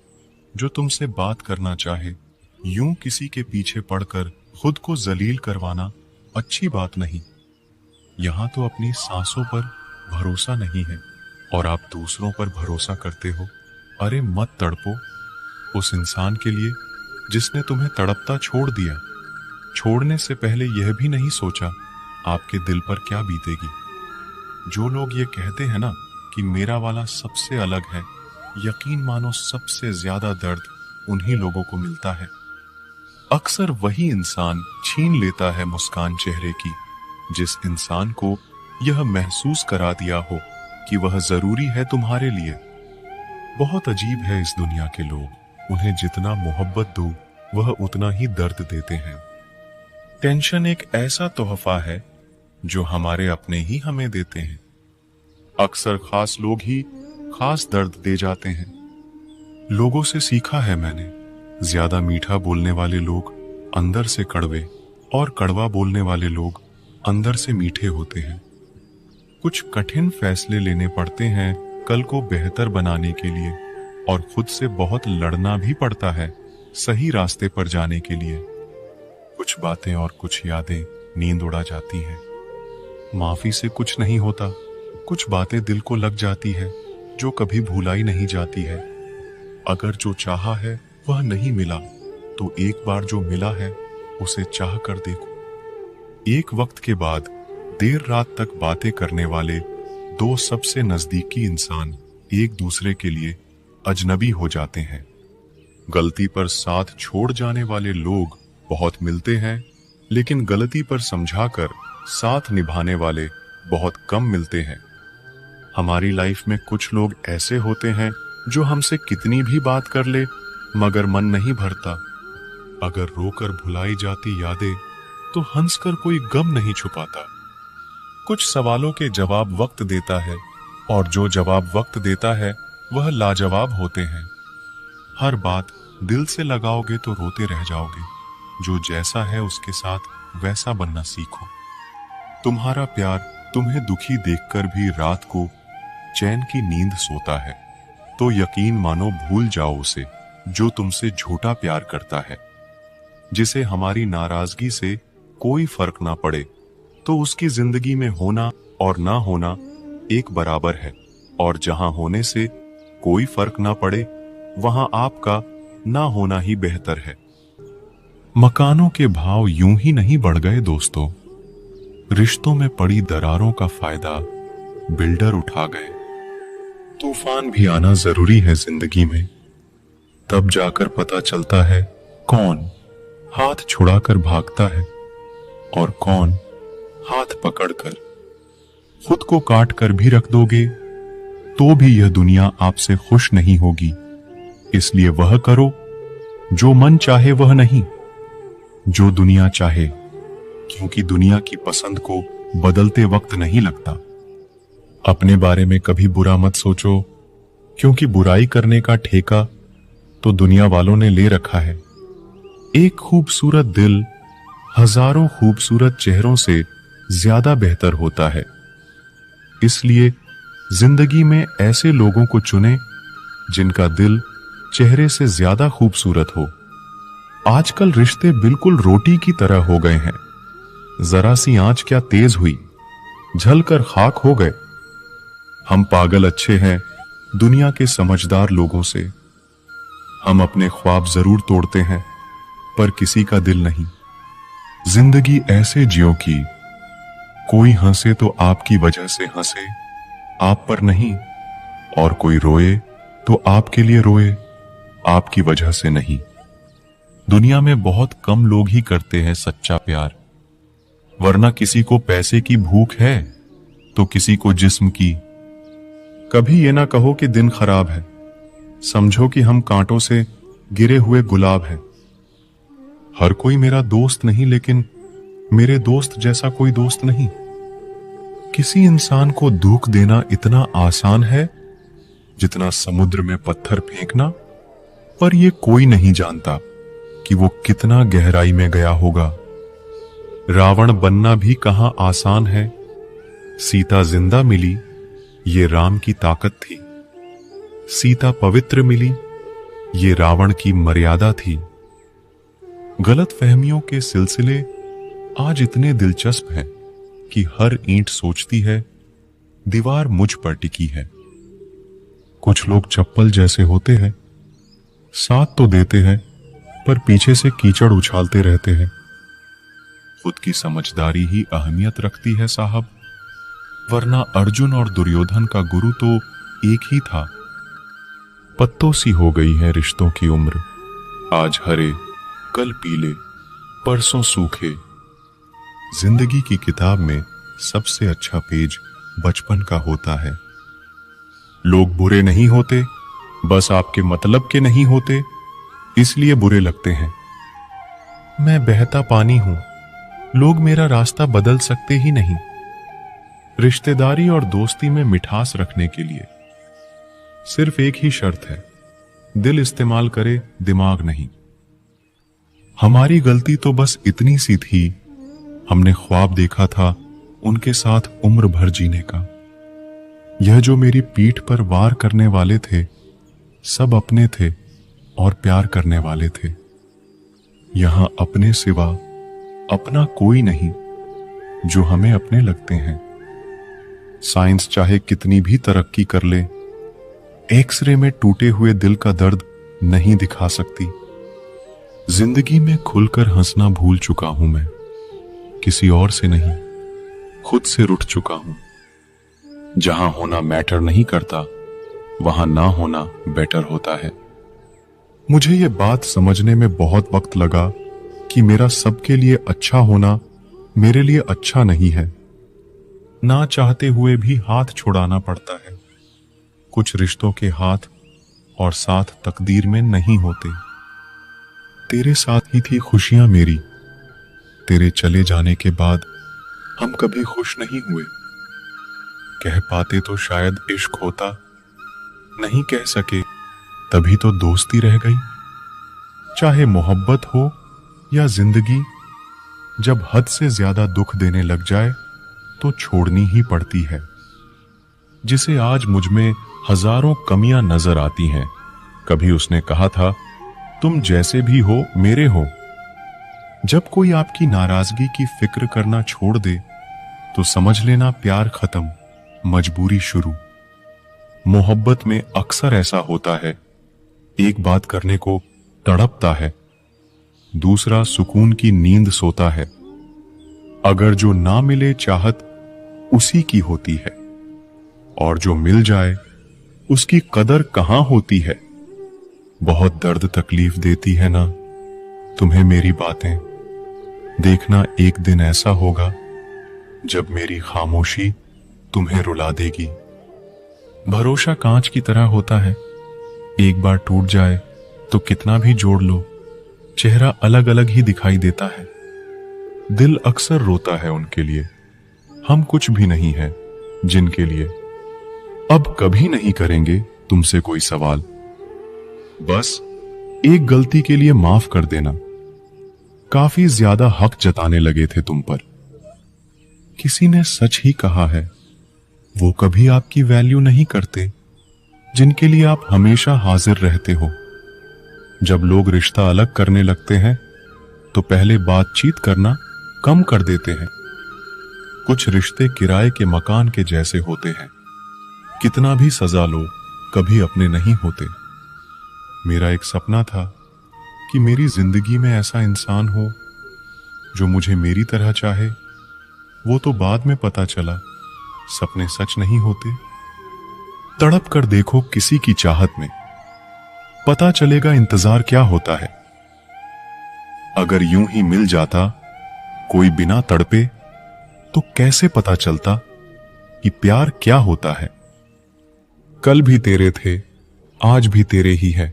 जो तुमसे बात करना चाहे। यूं किसी के पीछे पड़कर खुद को जलील करवाना अच्छी बात नहीं। यहां तो अपनी सांसों पर भरोसा नहीं है और आप दूसरों पर भरोसा करते हो। अरे मत तड़पो उस इंसान के लिए जिसने तुम्हें तड़पता छोड़ दिया। छोड़ने से पहले यह भी नहीं सोचा आपके दिल पर क्या बीतेगी। जो लोग ये कहते हैं ना कि मेरा वाला सबसे अलग है, यकीन मानो सबसे ज्यादा दर्द उन्हीं लोगों को मिलता है। अक्सर वही इंसान छीन लेता है मुस्कान चेहरे की जिस इंसान को यह महसूस करा दिया हो कि वह जरूरी है तुम्हारे लिए। बहुत अजीब है इस दुनिया के लोग, उन्हें जितना मोहब्बत दो वह उतना ही दर्द देते हैं। टेंशन एक ऐसा तोहफा है जो हमारे अपने ही हमें देते हैं। अक्सर खास लोग ही खास दर्द दे जाते हैं। लोगों से सीखा है मैंने, ज्यादा मीठा बोलने वाले लोग अंदर से कड़वे और कड़वा बोलने वाले लोग अंदर से मीठे होते हैं। कुछ कठिन फैसले लेने पड़ते हैं कल को बेहतर बनाने के लिए, और खुद से बहुत लड़ना भी पड़ता है सही रास्ते पर जाने के लिए। कुछ बातें और कुछ यादें नींद उड़ा जाती हैं। माफी से कुछ नहीं होता, कुछ बातें दिल को लग जाती है जो कभी भुलाई नहीं जाती है। अगर जो चाहा है वह नहीं मिला तो एक बार जो मिला है उसे चाह कर देखो। एक वक्त के बाद देर रात तक बातें करने वाले दो सबसे नजदीकी इंसान एक दूसरे के लिए अजनबी हो जाते हैं। गलती पर साथ छोड़ जाने वाले लोग बहुत मिलते हैं, लेकिन गलती पर समझाकर साथ निभाने वाले बहुत कम मिलते हैं। हमारी लाइफ में कुछ लोग ऐसे होते हैं जो हमसे कितनी भी बात कर ले मगर मन नहीं भरता। अगर रोकर भुलाई जाती यादें तो हंसकर कोई गम नहीं छुपाता। कुछ सवालों के जवाब वक्त देता है और जो जवाब वक्त देता है वह लाजवाब होते हैं। हर बात दिल से लगाओगे तो रोते रह जाओगे। जो जैसा है उसके साथ वैसा बनना सीखो। तुम्हारा प्यार तुम्हें दुखी देखकर भी रात को चैन की नींद सोता है, तो यकीन मानो भूल जाओ उसे जो तुमसे झूठा प्यार करता है। जिसे हमारी नाराजगी से कोई फर्क ना पड़े, तो उसकी जिंदगी में होना और ना होना एक बराबर है। और जहां होने से कोई फर्क ना पड़े, वहां आपका ना होना ही बेहतर है। मकानों के भाव यूं ही नहीं बढ़ गए दोस्तों, रिश्तों में पड़ी दरारों का फायदा बिल्डर उठा गए। तूफान भी आना जरूरी है जिंदगी में, तब जाकर पता चलता है कौन हाथ छुड़ाकर भागता है और कौन हाथ पकड़कर। खुद को काट कर भी रख दोगे तो भी यह दुनिया आपसे खुश नहीं होगी। इसलिए वह करो जो मन चाहे, वह नहीं जो दुनिया चाहे, क्योंकि दुनिया की पसंद को बदलते वक्त नहीं लगता। अपने बारे में कभी बुरा मत सोचो, क्योंकि बुराई करने का ठेका तो दुनिया वालों ने ले रखा है। एक खूबसूरत दिल हजारों खूबसूरत चेहरों से ज्यादा बेहतर होता है। इसलिए जिंदगी में ऐसे लोगों को चुने जिनका दिल चेहरे से ज्यादा खूबसूरत हो। आजकल रिश्ते बिल्कुल रोटी की तरह हो गए हैं। जरा सी आंच क्या तेज हुई, जलकर खाक हो गए। हम पागल अच्छे हैं दुनिया के समझदार लोगों से। हम अपने ख्वाब जरूर तोड़ते हैं, पर किसी का दिल नहीं। जिंदगी ऐसे जियो कि कोई हंसे तो आपकी वजह से हंसे, आप पर नहीं, और कोई रोए तो आपके लिए रोए, आपकी वजह से नहीं। दुनिया में बहुत कम लोग ही करते हैं सच्चा प्यार, वरना किसी को पैसे की भूख है तो किसी को जिस्म की। कभी ये ना कहो कि दिन खराब है, समझो कि हम कांटों से गिरे हुए गुलाब हैं। हर कोई मेरा दोस्त नहीं, लेकिन मेरे दोस्त जैसा कोई दोस्त नहीं। किसी इंसान को दुख देना इतना आसान है जितना समुद्र में पत्थर फेंकना, पर यह कोई नहीं जानता कि वो कितना गहराई में गया होगा। रावण बनना भी कहां आसान है। सीता जिंदा मिली, ये राम की ताकत थी। सीता पवित्र मिली, ये रावण की मर्यादा थी। गलत फहमियों के सिलसिले आज इतने दिलचस्प हैं कि हर ईंट सोचती है दीवार मुझ पर टिकी है। कुछ लोग चप्पल जैसे होते हैं, साथ तो देते हैं पर पीछे से कीचड़ उछालते रहते हैं। खुद की समझदारी ही अहमियत रखती है साहब, वरना अर्जुन और दुर्योधन का गुरु तो एक ही था। पत्तों सी हो गई है रिश्तों की उम्र, आज हरे कल पीले परसों सूखे। जिंदगी की किताब में सबसे अच्छा पेज बचपन का होता है। लोग बुरे नहीं होते, बस आपके मतलब के नहीं होते, इसलिए बुरे लगते हैं। मैं बहता पानी हूं, लोग मेरा रास्ता बदल सकते ही नहीं। रिश्तेदारी और दोस्ती में मिठास रखने के लिए सिर्फ एक ही शर्त है, दिल इस्तेमाल करे, दिमाग नहीं। हमारी गलती तो बस इतनी सी थी, हमने ख्वाब देखा था उनके साथ उम्र भर जीने का। यह जो मेरी पीठ पर वार करने वाले थे, सब अपने थे और प्यार करने वाले थे। यहां अपने सिवा अपना कोई नहीं जो हमें अपने लगते हैं। साइंस चाहे कितनी भी तरक्की कर ले, एक्सरे में टूटे हुए दिल का दर्द नहीं दिखा सकती। जिंदगी में खुलकर हंसना भूल चुका हूं मैं, किसी और से नहीं, खुद से रुठ चुका हूं। जहां होना मैटर नहीं करता, वहां ना होना बेटर होता है। मुझे यह बात समझने में बहुत वक्त लगा कि मेरा सबके लिए अच्छा होना मेरे लिए अच्छा नहीं है। ना चाहते हुए भी हाथ छुड़ाना पड़ता है। कुछ रिश्तों के हाथ और साथ तकदीर में नहीं होते। तेरे साथ ही थी खुशियां मेरी, तेरे चले जाने के बाद हम कभी खुश नहीं हुए। कह पाते तो शायद इश्क होता, नहीं कह सके तभी तो दोस्ती रह गई। चाहे मोहब्बत हो या जिंदगी, जब हद से ज्यादा दुख देने लग जाए तो छोड़नी ही पड़ती है। जिसे आज मुझ में हजारों कमियां नजर आती हैं, कभी उसने कहा था तुम जैसे भी हो मेरे हो। जब कोई आपकी नाराजगी की फिक्र करना छोड़ दे तो समझ लेना प्यार खत्म, मजबूरी शुरू। मोहब्बत में अक्सर ऐसा होता है, एक बात करने को तड़पता है, दूसरा सुकून की नींद सोता है। अगर जो ना मिले चाहत उसी की होती है, और जो मिल जाए उसकी कदर कहां होती है। बहुत दर्द तकलीफ देती है ना तुम्हें मेरी बातें, देखना एक दिन ऐसा होगा जब मेरी खामोशी तुम्हें रुला देगी। भरोसा कांच की तरह होता है, एक बार टूट जाए तो कितना भी जोड़ लो चेहरा अलग अलग ही दिखाई देता है। दिल अक्सर रोता है उनके लिए, हम कुछ भी नहीं है जिनके लिए। अब कभी नहीं करेंगे तुमसे कोई सवाल, बस एक गलती के लिए माफ कर देना। काफी ज्यादा हक जताने लगे थे तुम पर। किसी ने सच ही कहा है, वो कभी आपकी वैल्यू नहीं करते जिनके लिए आप हमेशा हाजिर रहते हो। जब लोग रिश्ता अलग करने लगते हैं तो पहले बातचीत करना कम कर देते हैं। कुछ रिश्ते किराए के मकान के जैसे होते हैं, कितना भी सजा लो कभी अपने नहीं होते। मेरा एक सपना था कि मेरी जिंदगी में ऐसा इंसान हो जो मुझे मेरी तरह चाहे। वो तो बाद में पता चला सपने सच नहीं होते। तड़प कर देखो किसी की चाहत में, पता चलेगा इंतजार क्या होता है। अगर यूं ही मिल जाता कोई बिना तड़पे तो कैसे पता चलता कि प्यार क्या होता है। कल भी तेरे थे, आज भी तेरे ही है।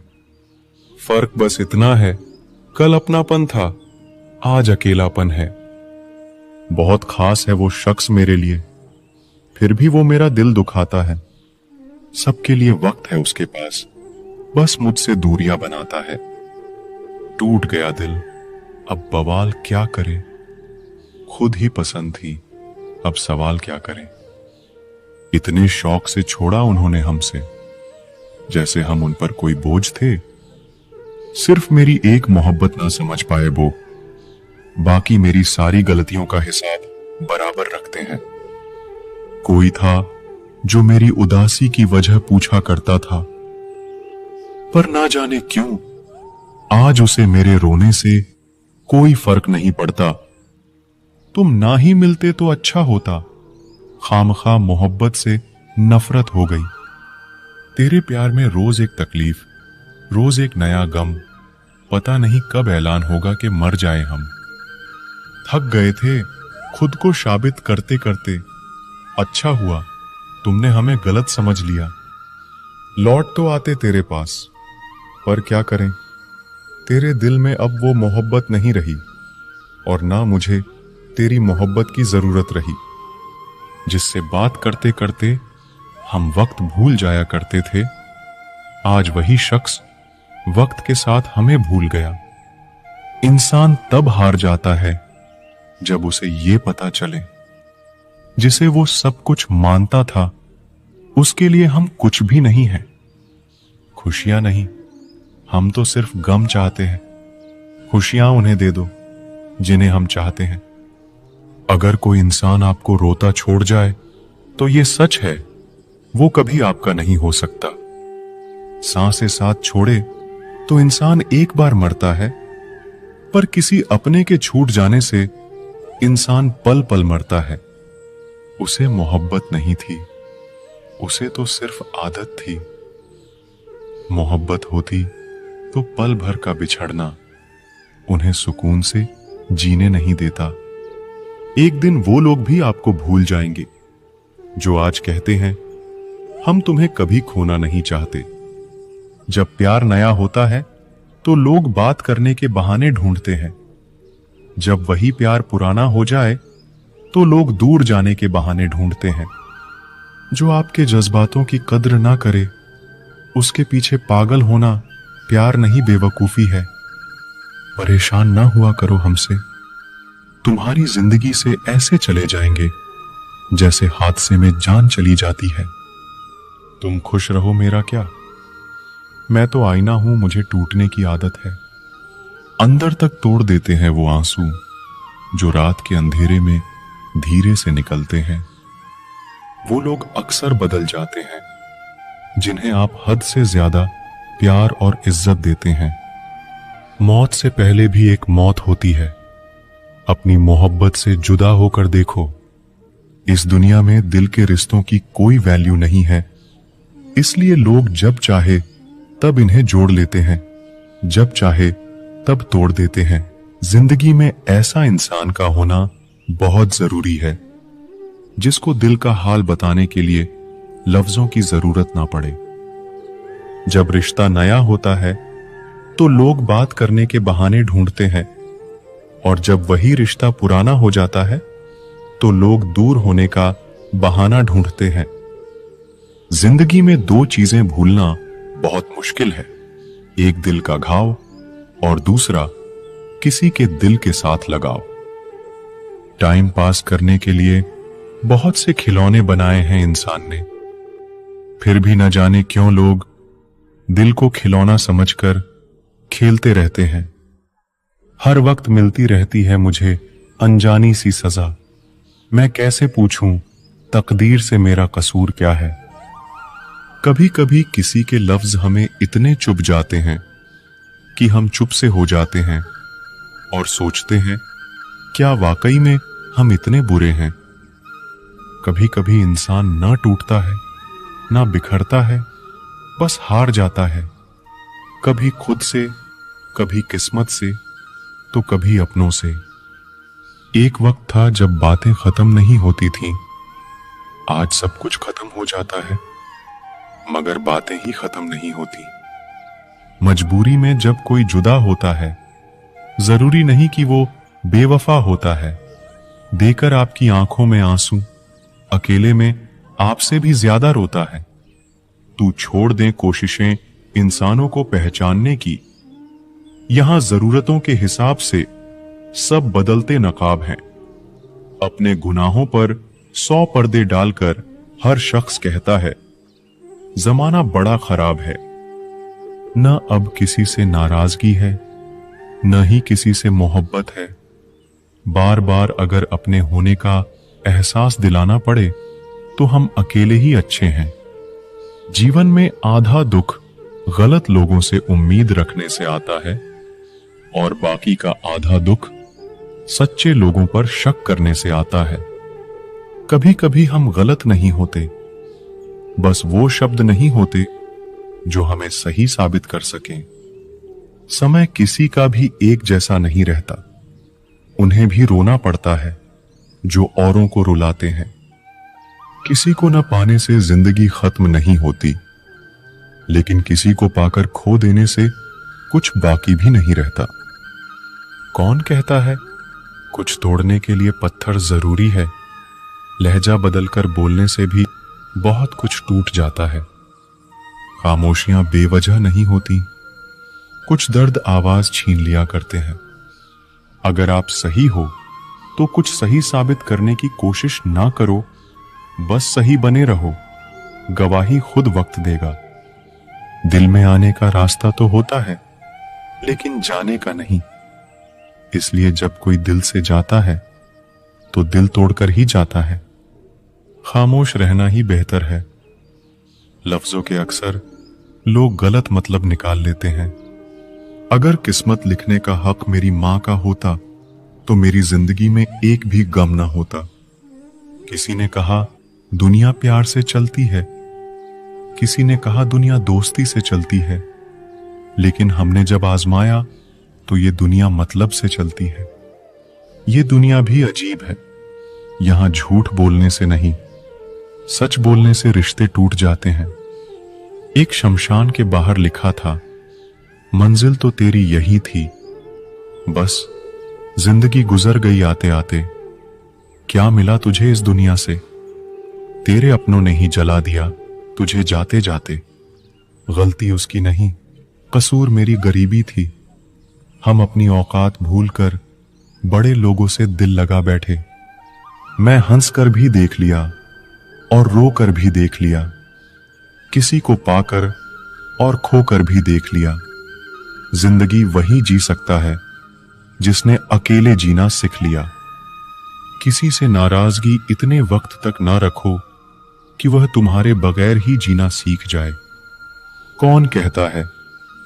फर्क बस इतना है, कल अपनापन था, आज अकेलापन है। बहुत खास है वो शख्स मेरे लिए, फिर भी वो मेरा दिल दुखाता है। सबके लिए वक्त है उसके पास, बस मुझसे दूरियां बनाता है। टूट गया दिल, अब बवाल क्या करे। खुद ही पसंद थी, अब सवाल क्या करें। इतने शौक से छोड़ा उन्होंने हमसे, जैसे हम उन पर कोई बोझ थे। सिर्फ मेरी एक मोहब्बत ना समझ पाए वो, बाकी मेरी सारी गलतियों का हिसाब बराबर रखते हैं। कोई था जो मेरी उदासी की वजह पूछा करता था, पर ना जाने क्यों आज उसे मेरे रोने से कोई फर्क नहीं पड़ता। तुम ना ही मिलते तो अच्छा होता, खामखा मोहब्बत से नफरत हो गई। तेरे प्यार में रोज एक तकलीफ, रोज एक नया गम, पता नहीं कब ऐलान होगा कि मर जाए हम। थक गए थे खुद को साबित करते करते, अच्छा हुआ तुमने हमें गलत समझ लिया। लौट तो आते तेरे पास, पर क्या करें, तेरे दिल में अब वो मोहब्बत नहीं रही, और ना मुझे तेरी मोहब्बत की जरूरत रही। जिससे बात करते करते हम वक्त भूल जाया करते थे, आज वही शख्स वक्त के साथ हमें भूल गया। इंसान तब हार जाता है जब उसे ये पता चले, जिसे वो सब कुछ मानता था उसके लिए हम कुछ भी नहीं है। खुशियां नहीं, हम तो सिर्फ गम चाहते हैं। खुशियां उन्हें दे दो जिन्हें हम चाहते हैं। अगर कोई इंसान आपको रोता छोड़ जाए तो ये सच है, वो कभी आपका नहीं हो सकता। सांसें साथ छोड़े तो इंसान एक बार मरता है, पर किसी अपने के छूट जाने से इंसान पल पल मरता है। उसे मोहब्बत नहीं थी, उसे तो सिर्फ आदत थी। मोहब्बत होती तो पल भर का बिछड़ना उन्हें सुकून से जीने नहीं देता। एक दिन वो लोग भी आपको भूल जाएंगे जो आज कहते हैं हम तुम्हें कभी खोना नहीं चाहते। जब प्यार नया होता है तो लोग बात करने के बहाने ढूंढते हैं। जब वही प्यार पुराना हो जाए तो लोग दूर जाने के बहाने ढूंढते हैं। जो आपके जज्बातों की कद्र ना करे, उसके पीछे पागल होना प्यार नहीं बेवकूफी है। परेशान ना हुआ करो हमसे। तुम्हारी जिंदगी से ऐसे चले जाएंगे जैसे हादसे में जान चली जाती है। तुम खुश रहो, मेरा क्या। मैं तो आईना हूं, मुझे टूटने की आदत है। अंदर तक तोड़ देते हैं वो आंसू जो रात के अंधेरे में धीरे से निकलते हैं। वो लोग अक्सर बदल जाते हैं जिन्हें आप हद से ज्यादा प्यार और इज्जत देते हैं। मौत से पहले भी एक मौत होती है। अपनी मोहब्बत से जुदा होकर देखो। इस दुनिया में दिल के रिश्तों की कोई वैल्यू नहीं है, इसलिए लोग जब चाहे तब इन्हें जोड़ लेते हैं, जब चाहे तब तोड़ देते हैं। जिंदगी में ऐसा इंसान का होना बहुत जरूरी है जिसको दिल का हाल बताने के लिए लफ्जों की जरूरत ना पड़े। जब रिश्ता नया होता है तो लोग बात करने के बहाने ढूंढते हैं, और जब वही रिश्ता पुराना हो जाता है तो लोग दूर होने का बहाना ढूंढते हैं। जिंदगी में दो चीजें भूलना बहुत मुश्किल है, एक दिल का घाव और दूसरा किसी के दिल के साथ लगाव। टाइम पास करने के लिए बहुत से खिलौने बनाए हैं इंसान ने, फिर भी न जाने क्यों लोग दिल को खिलौना समझकर खेलते रहते हैं। हर वक्त मिलती रहती है मुझे अनजानी सी सजा। मैं कैसे पूछूं तकदीर से मेरा कसूर क्या है। कभी कभी किसी के लफ्ज हमें इतने चुभ जाते हैं कि हम चुप से हो जाते हैं और सोचते हैं क्या वाकई में हम इतने बुरे हैं। कभी कभी इंसान ना टूटता है ना बिखरता है, बस हार जाता है, कभी खुद से, कभी किस्मत से, तो कभी अपनों से। एक वक्त था जब बातें खत्म नहीं होती थीं। आज सब कुछ खत्म हो जाता है मगर बातें ही खत्म नहीं होती। मजबूरी में जब कोई जुदा होता है जरूरी नहीं कि वो बेवफा होता है। देकर आपकी आंखों में आंसू अकेले में आपसे भी ज्यादा रोता है। तू छोड़ दे कोशिशें इंसानों को पहचानने की, यहां जरूरतों के हिसाब से सब बदलते नकाब हैं। अपने गुनाहों पर 100 पर्दे डालकर हर शख्स कहता है जमाना बड़ा खराब है। न अब किसी से नाराजगी है, न ही किसी से मोहब्बत है। बार बार अगर अपने होने का एहसास दिलाना पड़े तो हम अकेले ही अच्छे हैं। जीवन में आधा दुख गलत लोगों से उम्मीद रखने से आता है और बाकी का आधा दुख सच्चे लोगों पर शक करने से आता है। कभी कभी हम गलत नहीं होते, बस वो शब्द नहीं होते जो हमें सही साबित कर सकें। समय किसी का भी एक जैसा नहीं रहता, उन्हें भी रोना पड़ता है जो औरों को रुलाते हैं। किसी को न पाने से जिंदगी खत्म नहीं होती, लेकिन किसी को पाकर खो देने से कुछ बाकी भी नहीं रहता। कौन कहता है कुछ तोड़ने के लिए पत्थर जरूरी है। लहजा बदलकर बोलने से भी बहुत कुछ टूट जाता है। खामोशियां बेवजह नहीं होती, कुछ दर्द आवाज छीन लिया करते हैं। अगर आप सही हो तो कुछ सही साबित करने की कोशिश ना करो, बस सही बने रहो, गवाही खुद वक्त देगा। दिल में आने का रास्ता तो होता है लेकिन जाने का नहीं, इसलिए जब कोई दिल से जाता है तो दिल तोड़कर ही जाता है। खामोश रहना ही बेहतर है। लफ्जों के अक्सर लोग गलत मतलब निकाल लेते हैं। अगर किस्मत लिखने का हक मेरी मां का होता तो मेरी जिंदगी में एक भी गम ना होता। किसी ने कहा दुनिया प्यार से चलती है, किसी ने कहा दुनिया दोस्ती से चलती है, लेकिन हमने जब आजमाया तो ये दुनिया मतलब से चलती है। ये दुनिया भी अजीब है, यहां झूठ बोलने से नहीं, सच बोलने से रिश्ते टूट जाते हैं। एक शमशान के बाहर लिखा था, मंजिल तो तेरी यही थी, बस जिंदगी गुजर गई आते आते। क्या मिला तुझे इस दुनिया से, तेरे अपनों ने ही जला दिया तुझे जाते जाते। गलती उसकी नहीं, कसूर मेरी गरीबी थी। हम अपनी औकात भूलकर बड़े लोगों से दिल लगा बैठे। मैं हंसकर भी देख लिया और रोकर भी देख लिया, किसी को पाकर और खोकर भी देख लिया। जिंदगी वही जी सकता है जिसने अकेले जीना सीख लिया। किसी से नाराजगी इतने वक्त तक ना रखो कि वह तुम्हारे बगैर ही जीना सीख जाए। कौन कहता है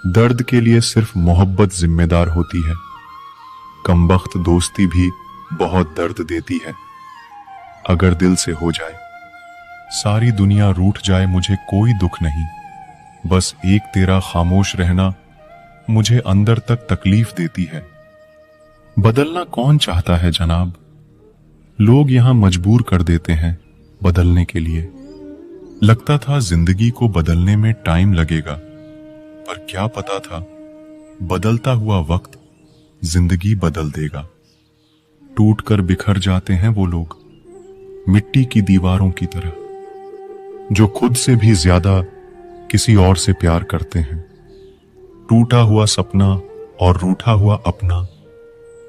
दर्द के लिए सिर्फ मोहब्बत जिम्मेदार होती है? कमबख्त दोस्ती भी बहुत दर्द देती है। अगर दिल से हो जाए, सारी दुनिया रूठ जाए, मुझे कोई दुख नहीं। बस एक तेरा खामोश रहना मुझे अंदर तक तकलीफ देती है। बदलना कौन चाहता है जनाब? लोग यहां मजबूर कर देते हैं बदलने के लिए। लगता था जिंदगी को बदलने में टाइम लगेगा, पर क्या पता था बदलता हुआ वक्त जिंदगी बदल देगा। टूटकर बिखर जाते हैं वो लोग, मिट्टी की दीवारों की तरह, जो खुद से भी ज्यादा किसी और से प्यार करते हैं। टूटा हुआ सपना और रूठा हुआ अपना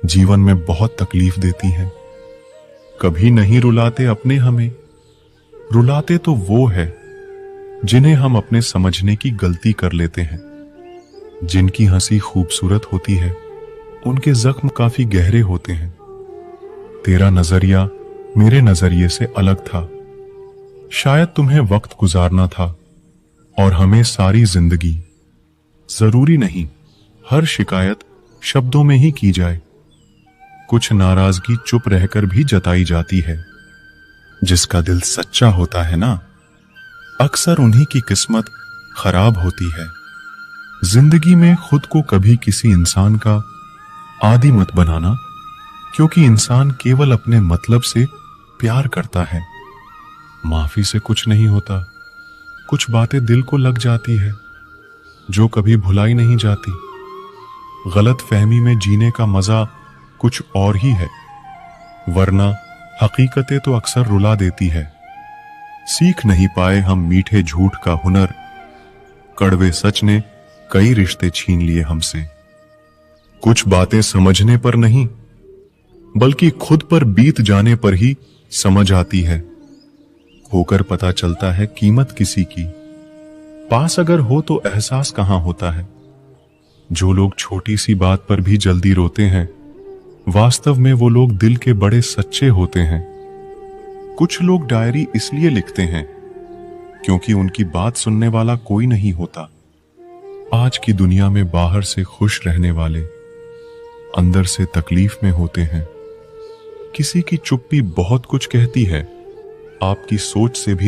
जीवन में बहुत तकलीफ देती हैं। कभी नहीं रुलाते अपने हमें, रुलाते तो वो है जिन्हें हम अपने समझने की गलती कर लेते हैं। जिनकी हंसी खूबसूरत होती है, उनके जख्म काफी गहरे होते हैं। तेरा नजरिया मेरे नजरिए से अलग था। शायद तुम्हें वक्त गुजारना था और हमें सारी जिंदगी। जरूरी नहीं हर शिकायत शब्दों में ही की जाए। कुछ नाराजगी चुप रहकर भी जताई जाती है। जिसका दिल सच्चा होता है ना, अक्सर उन्हीं की किस्मत खराब होती है। जिंदगी में खुद को कभी किसी इंसान का आदी मत बनाना, क्योंकि इंसान केवल अपने मतलब से प्यार करता है। माफी से कुछ नहीं होता, कुछ बातें दिल को लग जाती है जो कभी भुलाई नहीं जाती। गलत फहमी में जीने का मजा कुछ और ही है, वरना हकीकतें तो अक्सर रुला देती है। सीख नहीं पाए हम मीठे झूठ का हुनर, कड़वे सच ने कई रिश्ते छीन लिए हमसे। कुछ बातें समझने पर नहीं, बल्कि खुद पर बीत जाने पर ही समझ आती है। होकर पता चलता है कीमत किसी की, पास अगर हो तो एहसास कहां होता है। जो लोग छोटी सी बात पर भी जल्दी रोते हैं, वास्तव में वो लोग दिल के बड़े सच्चे होते हैं। कुछ लोग डायरी इसलिए लिखते हैं क्योंकि उनकी बात सुनने वाला कोई नहीं होता। आज की दुनिया में बाहर से खुश रहने वाले अंदर से तकलीफ में होते हैं। किसी की चुप्पी बहुत कुछ कहती है, आपकी सोच से भी